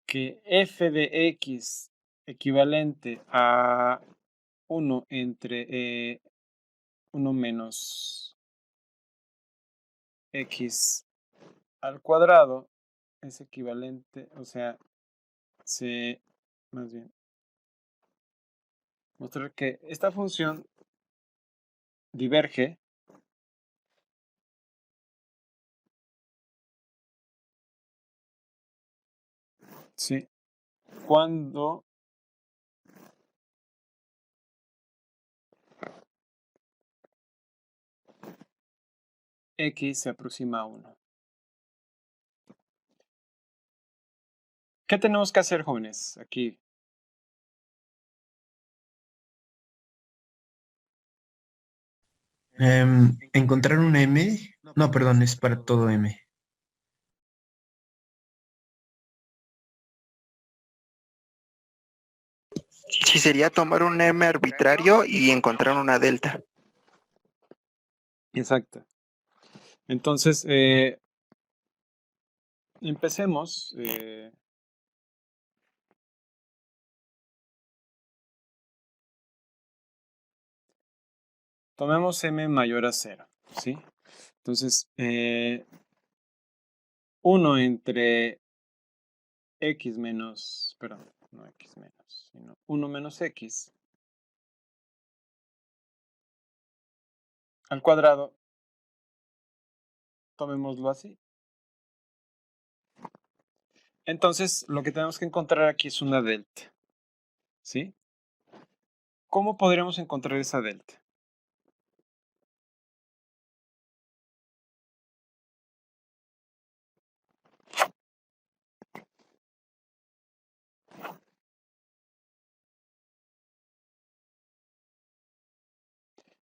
[SPEAKER 1] que f de x equivalente a 1 entre 1 menos x al cuadrado es equivalente, o sea, más bien, mostrar que esta función diverge ¿sí? Cuando x se aproxima a 1. ¿Qué tenemos que hacer, jóvenes? Aquí.
[SPEAKER 2] Encontrar un m. No, perdón, es para todo m.
[SPEAKER 4] Sí, sería tomar un m arbitrario y encontrar una delta.
[SPEAKER 1] Exacto. Entonces, empecemos. Tomemos m mayor a 0, ¿sí? Entonces, 1 entre x menos, perdón, no x menos, sino 1 menos x al cuadrado, tomémoslo así. Entonces, lo que tenemos que encontrar aquí es una delta, ¿sí? ¿Cómo podríamos encontrar esa delta?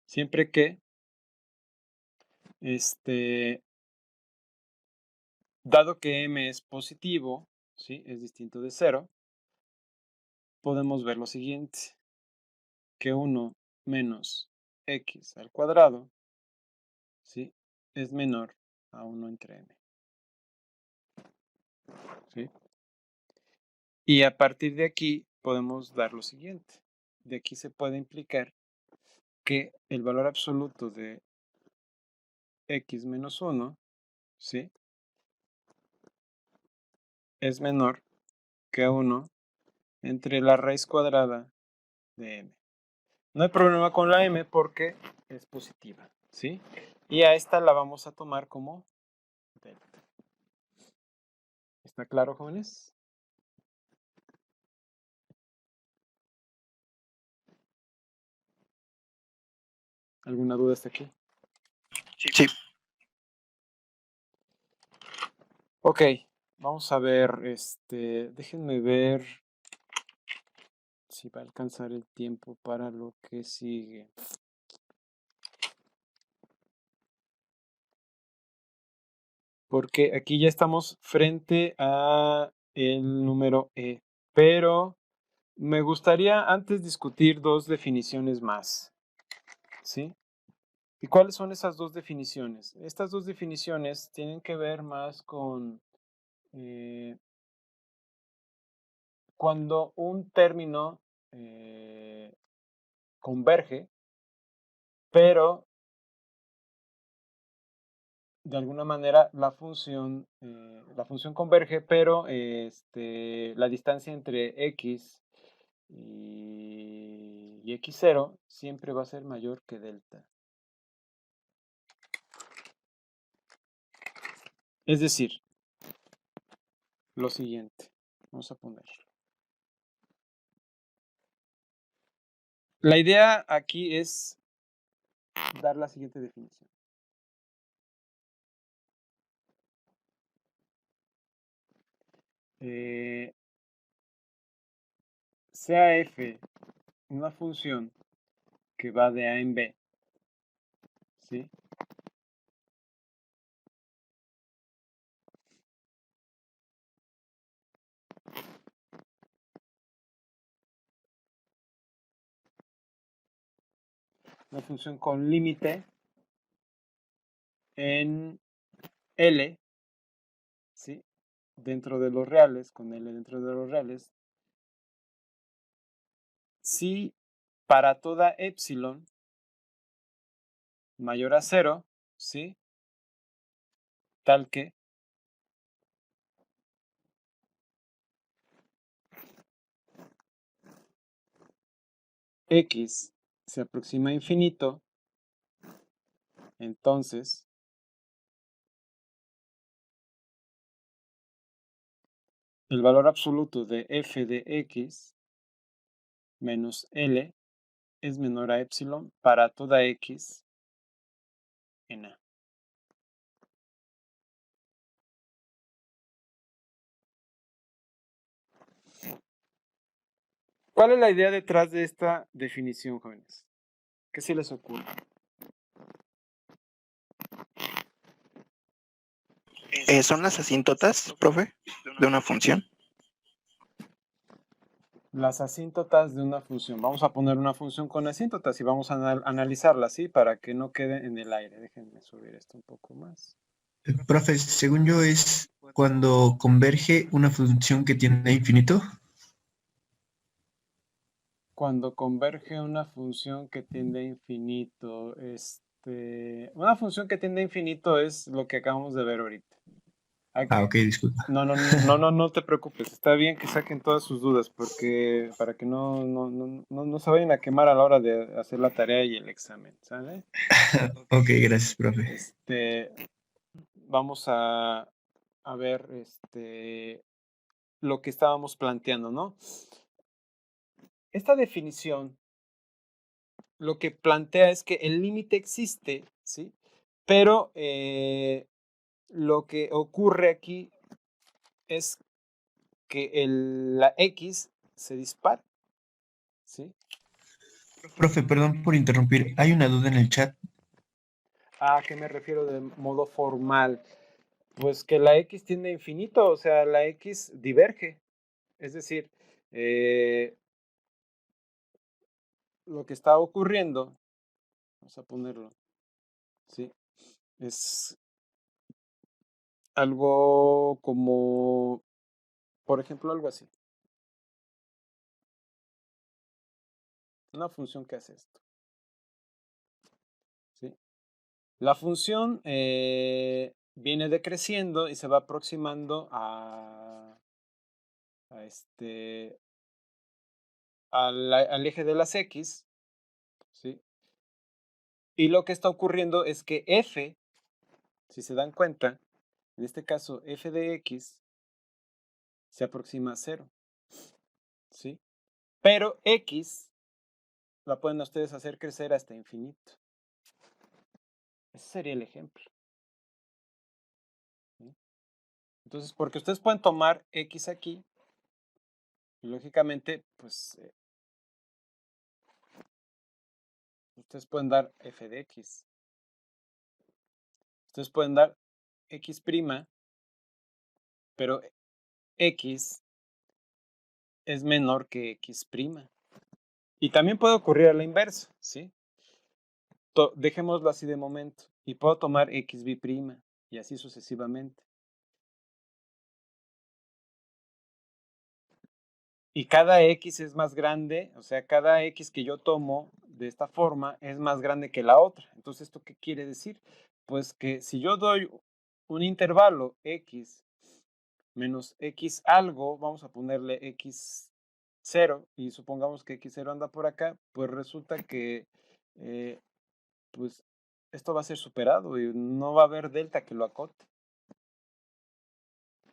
[SPEAKER 1] Siempre que, dado que m es positivo, ¿sí? Es distinto de 0, podemos ver lo siguiente, que 1 menos x al cuadrado, ¿sí? Es menor a 1 entre m, ¿sí? Y a partir de aquí podemos dar lo siguiente. De aquí se puede implicar que el valor absoluto de x menos 1, ¿sí? Es menor que 1 entre la raíz cuadrada de m. No hay problema con la m porque es positiva, ¿sí? Y a esta la vamos a tomar como delta. ¿Está claro, jóvenes? ¿Alguna duda hasta aquí?
[SPEAKER 4] Sí.
[SPEAKER 1] Ok, vamos a ver, déjenme ver si va a alcanzar el tiempo para lo que sigue. Porque aquí ya estamos frente a el número E, pero me gustaría antes discutir dos definiciones más, ¿sí? ¿Y cuáles son esas dos definiciones? Estas dos definiciones tienen que ver más con cuando un término converge, pero de alguna manera la función converge, pero la distancia entre x y x0 siempre va a ser mayor que delta. Es decir, lo siguiente, vamos a poner. La idea aquí es dar la siguiente definición. Sea f una función que va de a en b, ¿sí? Una función con límite en L, ¿sí? Dentro de los reales, con L dentro de los reales, si para toda epsilon mayor a 0, ¿sí? Tal que x se aproxima a infinito, entonces el valor absoluto de f de x menos L es menor a epsilon para toda x en A. ¿Cuál es la idea detrás de esta definición, jóvenes? ¿Qué se les ocurre?
[SPEAKER 4] ¿Son las asíntotas, profe, de una función?
[SPEAKER 1] Las asíntotas de una función. Vamos a poner una función con asíntotas y vamos a analizarla, ¿sí? Para que no quede en el aire. Déjenme subir esto un poco más.
[SPEAKER 2] Profe, según yo es cuando converge una función que tiende a infinito.
[SPEAKER 1] Cuando converge una función que tiende a infinito, una función que tiende a infinito es lo que acabamos de ver ahorita.
[SPEAKER 2] Ok, disculpa.
[SPEAKER 1] No te preocupes. Está bien que saquen todas sus dudas porque para que no se vayan a quemar a la hora de hacer la tarea y el examen, ¿sale?
[SPEAKER 2] Ok, gracias, profe.
[SPEAKER 1] Vamos a ver lo que estábamos planteando, ¿no? Esta definición lo que plantea es que el límite existe, ¿sí? Pero lo que ocurre aquí es que la x se dispara, ¿sí?
[SPEAKER 2] Profe, perdón por interrumpir. Hay una duda en el chat.
[SPEAKER 1] ¿A qué me refiero de modo formal? Pues que la x tiende a infinito, o sea, la x diverge. Es decir, lo que está ocurriendo, vamos a ponerlo, ¿sí? Es algo como, por ejemplo, algo así. Una función que hace esto, ¿sí? La función viene decreciendo y se va aproximando al eje de las x, ¿sí? Y lo que está ocurriendo es que f, si se dan cuenta, en este caso f de x se aproxima a 0, ¿sí? Pero x la pueden ustedes hacer crecer hasta infinito. Ese sería el ejemplo, ¿sí? Entonces, porque ustedes pueden tomar x aquí, y lógicamente, pues, ustedes pueden dar f de x. Ustedes pueden dar x', pero x es menor que x'. Y también puede ocurrir a la inversa, ¿sí? Dejémoslo así de momento. Y puedo tomar xb', y así sucesivamente. Y cada x es más grande, o sea, cada x que yo tomo de esta forma es más grande que la otra. Entonces, ¿esto qué quiere decir? Pues que si yo doy un intervalo x menos x algo, vamos a ponerle x0, y supongamos que x0 anda por acá, pues resulta que pues esto va a ser superado y no va a haber delta que lo acote.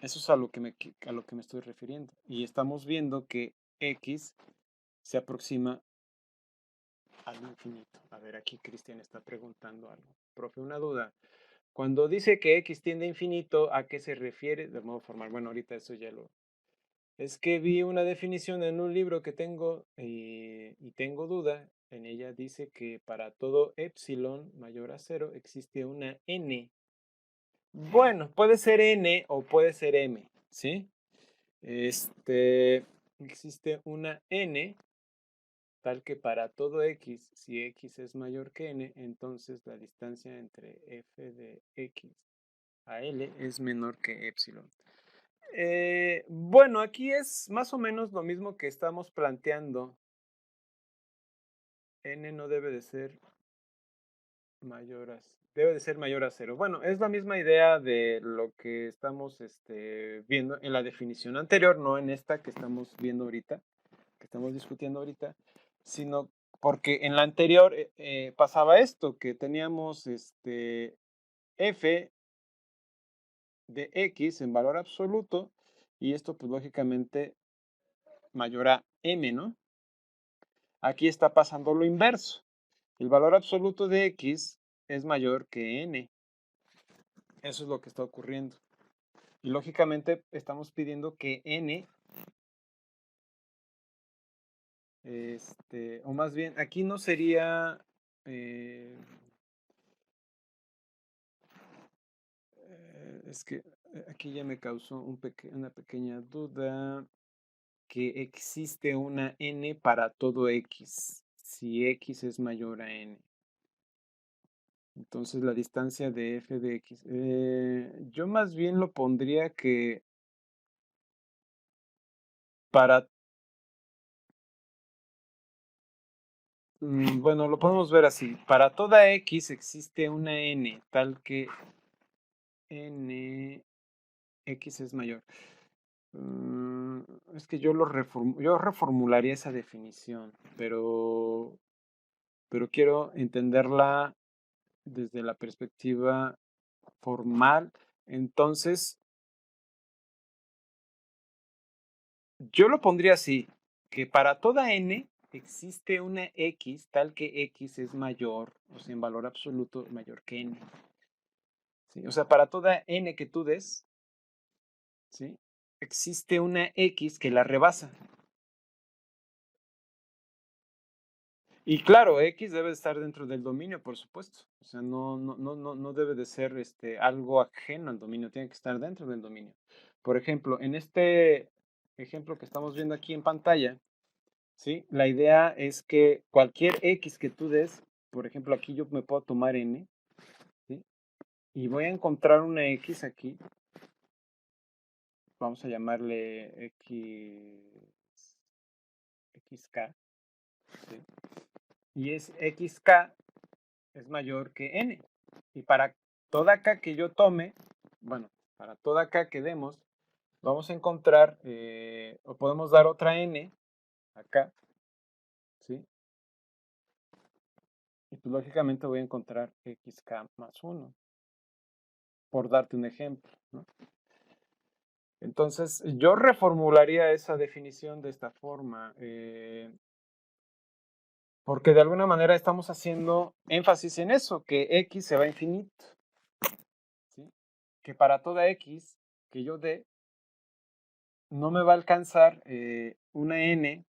[SPEAKER 1] Eso es a lo que me estoy refiriendo. Y estamos viendo que x se aproxima al infinito. A ver, aquí Cristian está preguntando algo. Profe, una duda. Cuando dice que x tiende a infinito, ¿a qué se refiere? De modo formal. Bueno, ahorita eso ya lo... Es que vi una definición en un libro que tengo y tengo duda. En ella dice que para todo epsilon mayor a 0 existe una n. Bueno, puede ser n o puede ser m, ¿sí? Existe una n tal que para todo x, si x es mayor que n, entonces la distancia entre f de x a L es menor que epsilon. Bueno, aquí es más o menos lo mismo que estamos planteando. N no debe de ser mayor a, debe de ser mayor a 0. Bueno, es la misma idea de lo que estamos viendo en la definición anterior, no en esta que estamos viendo ahorita, que estamos discutiendo ahorita, sino porque en la anterior pasaba esto, que teníamos f de x en valor absoluto, y esto pues lógicamente mayor a m, ¿no? Aquí está pasando lo inverso. El valor absoluto de x es mayor que n. Eso es lo que está ocurriendo. Y lógicamente estamos pidiendo que n, o más bien, aquí no sería, es que aquí ya me causó una pequeña duda, que existe una n para todo x, si x es mayor a n. Entonces la distancia de f de x, yo más bien lo pondría que para, bueno, lo podemos ver así, para toda x existe una n, tal que n, x es mayor. Es que yo reformularía esa definición, pero quiero entenderla desde la perspectiva formal. Entonces, yo lo pondría así, que para toda n existe una x tal que x es mayor, o sea, en valor absoluto mayor que n. ¿Sí? O sea, para toda n que tú des, ¿sí? Existe una x que la rebasa. Y claro, x debe estar dentro del dominio, por supuesto. O sea, no debe de ser algo ajeno al dominio, tiene que estar dentro del dominio. Por ejemplo, en este ejemplo que estamos viendo aquí en pantalla, ¿sí? La idea es que cualquier x que tú des, por ejemplo, aquí yo me puedo tomar n, ¿sí? Y voy a encontrar una x aquí. Vamos a llamarle xk, ¿sí? Y es xk es mayor que n. Y para toda k que yo tome, bueno, para toda k que demos, vamos a encontrar, o podemos dar otra n acá, ¿sí? Y pues lógicamente voy a encontrar xk más 1, por darte un ejemplo, ¿no? Entonces, yo reformularía esa definición de esta forma, porque de alguna manera estamos haciendo énfasis en eso, que x se va a infinito, ¿sí? Que para toda x que yo dé, no me va a alcanzar una n,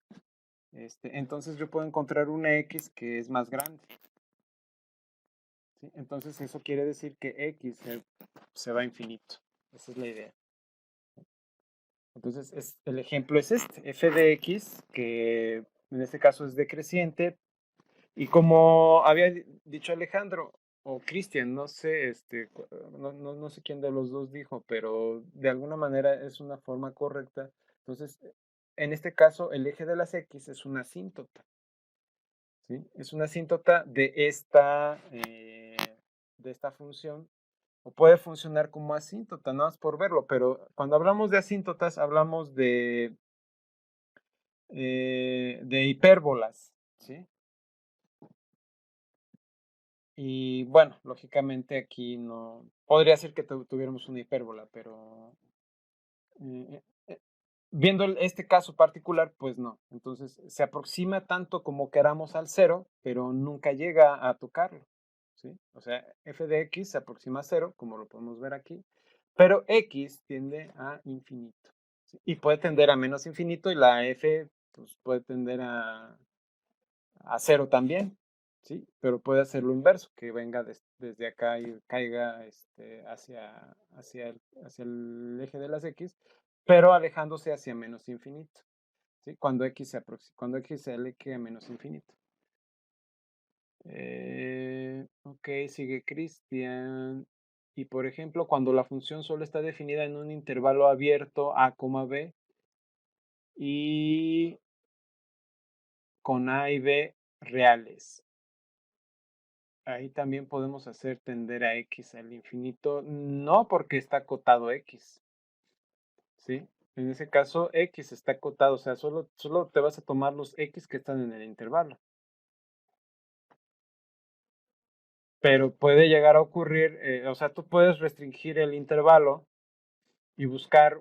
[SPEAKER 1] entonces yo puedo encontrar una x que es más grande. ¿Sí? Entonces eso quiere decir que x se va a infinito. Esa es la idea. Entonces el ejemplo es este, f de x, que en este caso es decreciente, y como había dicho Alejandro o Cristian, no sé, no sé quién de los dos dijo, pero de alguna manera es una forma correcta. Entonces, en este caso, el eje de las x es una asíntota. ¿Sí? Es una asíntota de esta función, o puede funcionar como asíntota, nada más por verlo, pero cuando hablamos de asíntotas hablamos de hipérbolas, ¿sí? Y bueno, lógicamente aquí no, podría ser que tuviéramos una hipérbola, pero eh, eh, viendo este caso particular, pues no. Entonces se aproxima tanto como queramos al cero, pero nunca llega a tocarlo, ¿sí? O sea, f de x se aproxima a cero, como lo podemos ver aquí, pero x tiende a infinito, ¿sí? Y puede tender a menos infinito y la f pues, puede tender a cero también, ¿sí? Pero puede hacer lo inverso, que venga desde acá y caiga hacia el eje de las x, pero alejándose hacia menos infinito, ¿sí? Cuando x se aleje a menos infinito. Ok, sigue Cristian. Y por ejemplo, cuando la función solo está definida en un intervalo abierto a, b, y con a y b reales. Ahí también podemos hacer tender a x al infinito, no porque está acotado x, ¿sí? En ese caso, x está acotado, o sea, solo te vas a tomar los x que están en el intervalo. Pero puede llegar a ocurrir, o sea, tú puedes restringir el intervalo y buscar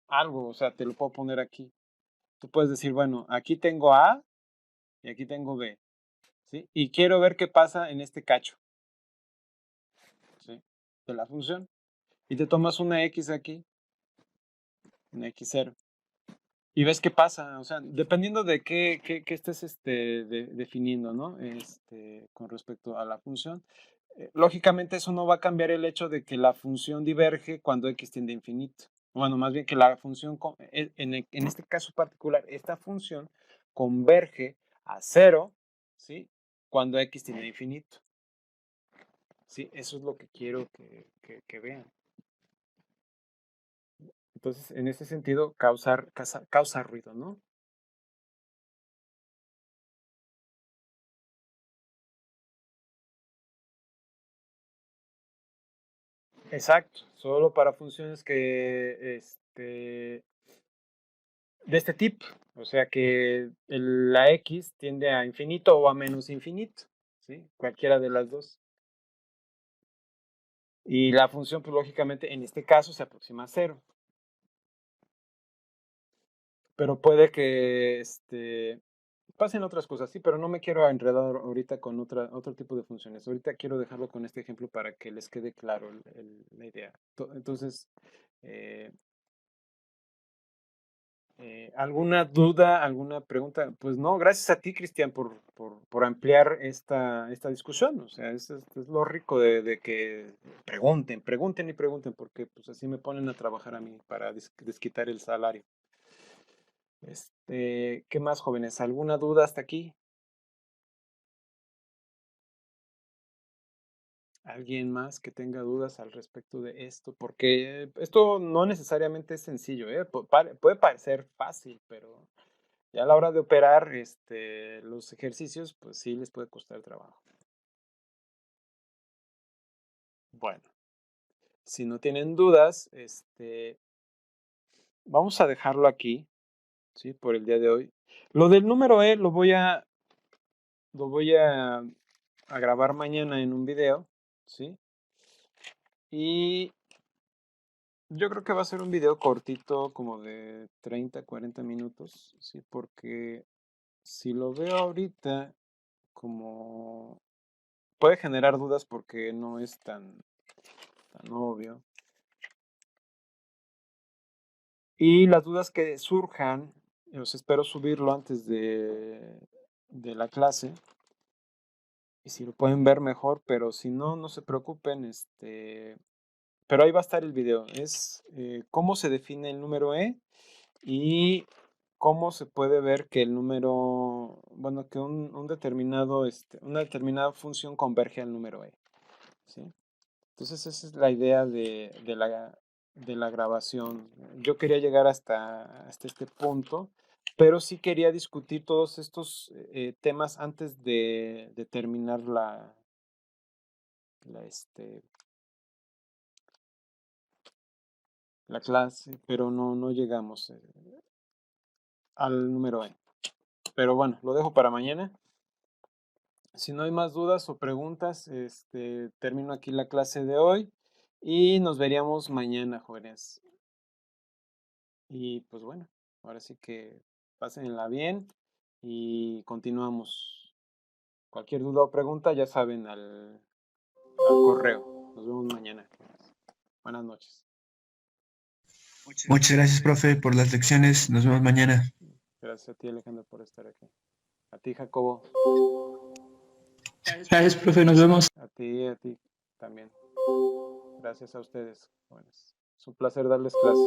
[SPEAKER 1] algo, o sea, te lo puedo poner aquí. Tú puedes decir, bueno, aquí tengo a y aquí tengo b, ¿sí? Y quiero ver qué pasa en este cacho, ¿sí? De la función. Y te tomas una x aquí, una x0. Y ves qué pasa, o sea, dependiendo de qué estés definiendo, ¿no? Con respecto a la función. Lógicamente eso no va a cambiar el hecho de que la función diverge cuando x tiende a infinito. Bueno, más bien que la función, en este caso particular, esta función converge a cero, ¿sí? Cuando x tiende a infinito. ¿Sí? Eso es lo que quiero que vean. Entonces, en ese sentido, causa ruido, ¿no? Exacto, solo para funciones de este tipo, o sea que la x tiende a infinito o a menos infinito, ¿sí? Cualquiera de las dos. Y la función, pues lógicamente, en este caso se aproxima a cero. Pero puede que pasen otras cosas, sí, pero no me quiero enredar ahorita con otro tipo de funciones. Ahorita quiero dejarlo con este ejemplo para que les quede claro la idea. Entonces, ¿alguna duda, alguna pregunta? Pues no, gracias a ti, Cristian, por ampliar esta discusión. O sea, es lo rico de que pregunten y pregunten, porque pues así me ponen a trabajar a mí para desquitar el salario. ¿Qué más, jóvenes? ¿Alguna duda hasta aquí? ¿Alguien más que tenga dudas al respecto de esto? Porque esto no necesariamente es sencillo, ¿eh? Puede parecer fácil, pero ya a la hora de operar los ejercicios, pues sí les puede costar trabajo. Bueno, si no tienen dudas, vamos a dejarlo aquí, ¿sí? Por el día de hoy. Lo del número E lo voy a grabar mañana en un video, ¿sí? Y yo creo que va a ser un video cortito, como de 30, 40 minutos, ¿sí? Porque si lo veo ahorita, como puede generar dudas porque no es tan obvio. Y las dudas que surjan, los espero subirlo antes de la clase. Y si lo pueden ver mejor, pero si no, no se preocupen. Pero ahí va a estar el video. Es cómo se define el número E y cómo se puede ver que el número, bueno, que un determinado, una determinada función converge al número E. ¿Sí? Entonces esa es la idea de la grabación. Yo quería llegar hasta este punto, pero sí quería discutir todos estos temas antes de terminar la, este, la clase, pero no llegamos al número E. Pero bueno, lo dejo para mañana. Si no hay más dudas o preguntas, termino aquí la clase de hoy y nos veríamos mañana, jóvenes. Y pues bueno, ahora sí que pásenla bien y continuamos. Cualquier duda o pregunta, ya saben, al correo. Nos vemos mañana. Buenas noches.
[SPEAKER 2] Muchas gracias, profe, por las lecciones. Nos vemos mañana.
[SPEAKER 1] Gracias a ti, Alejandro, por estar aquí. A ti, Jacobo.
[SPEAKER 5] Gracias, profe, nos vemos.
[SPEAKER 1] A ti también. Gracias a ustedes, jóvenes. Es un placer darles clase.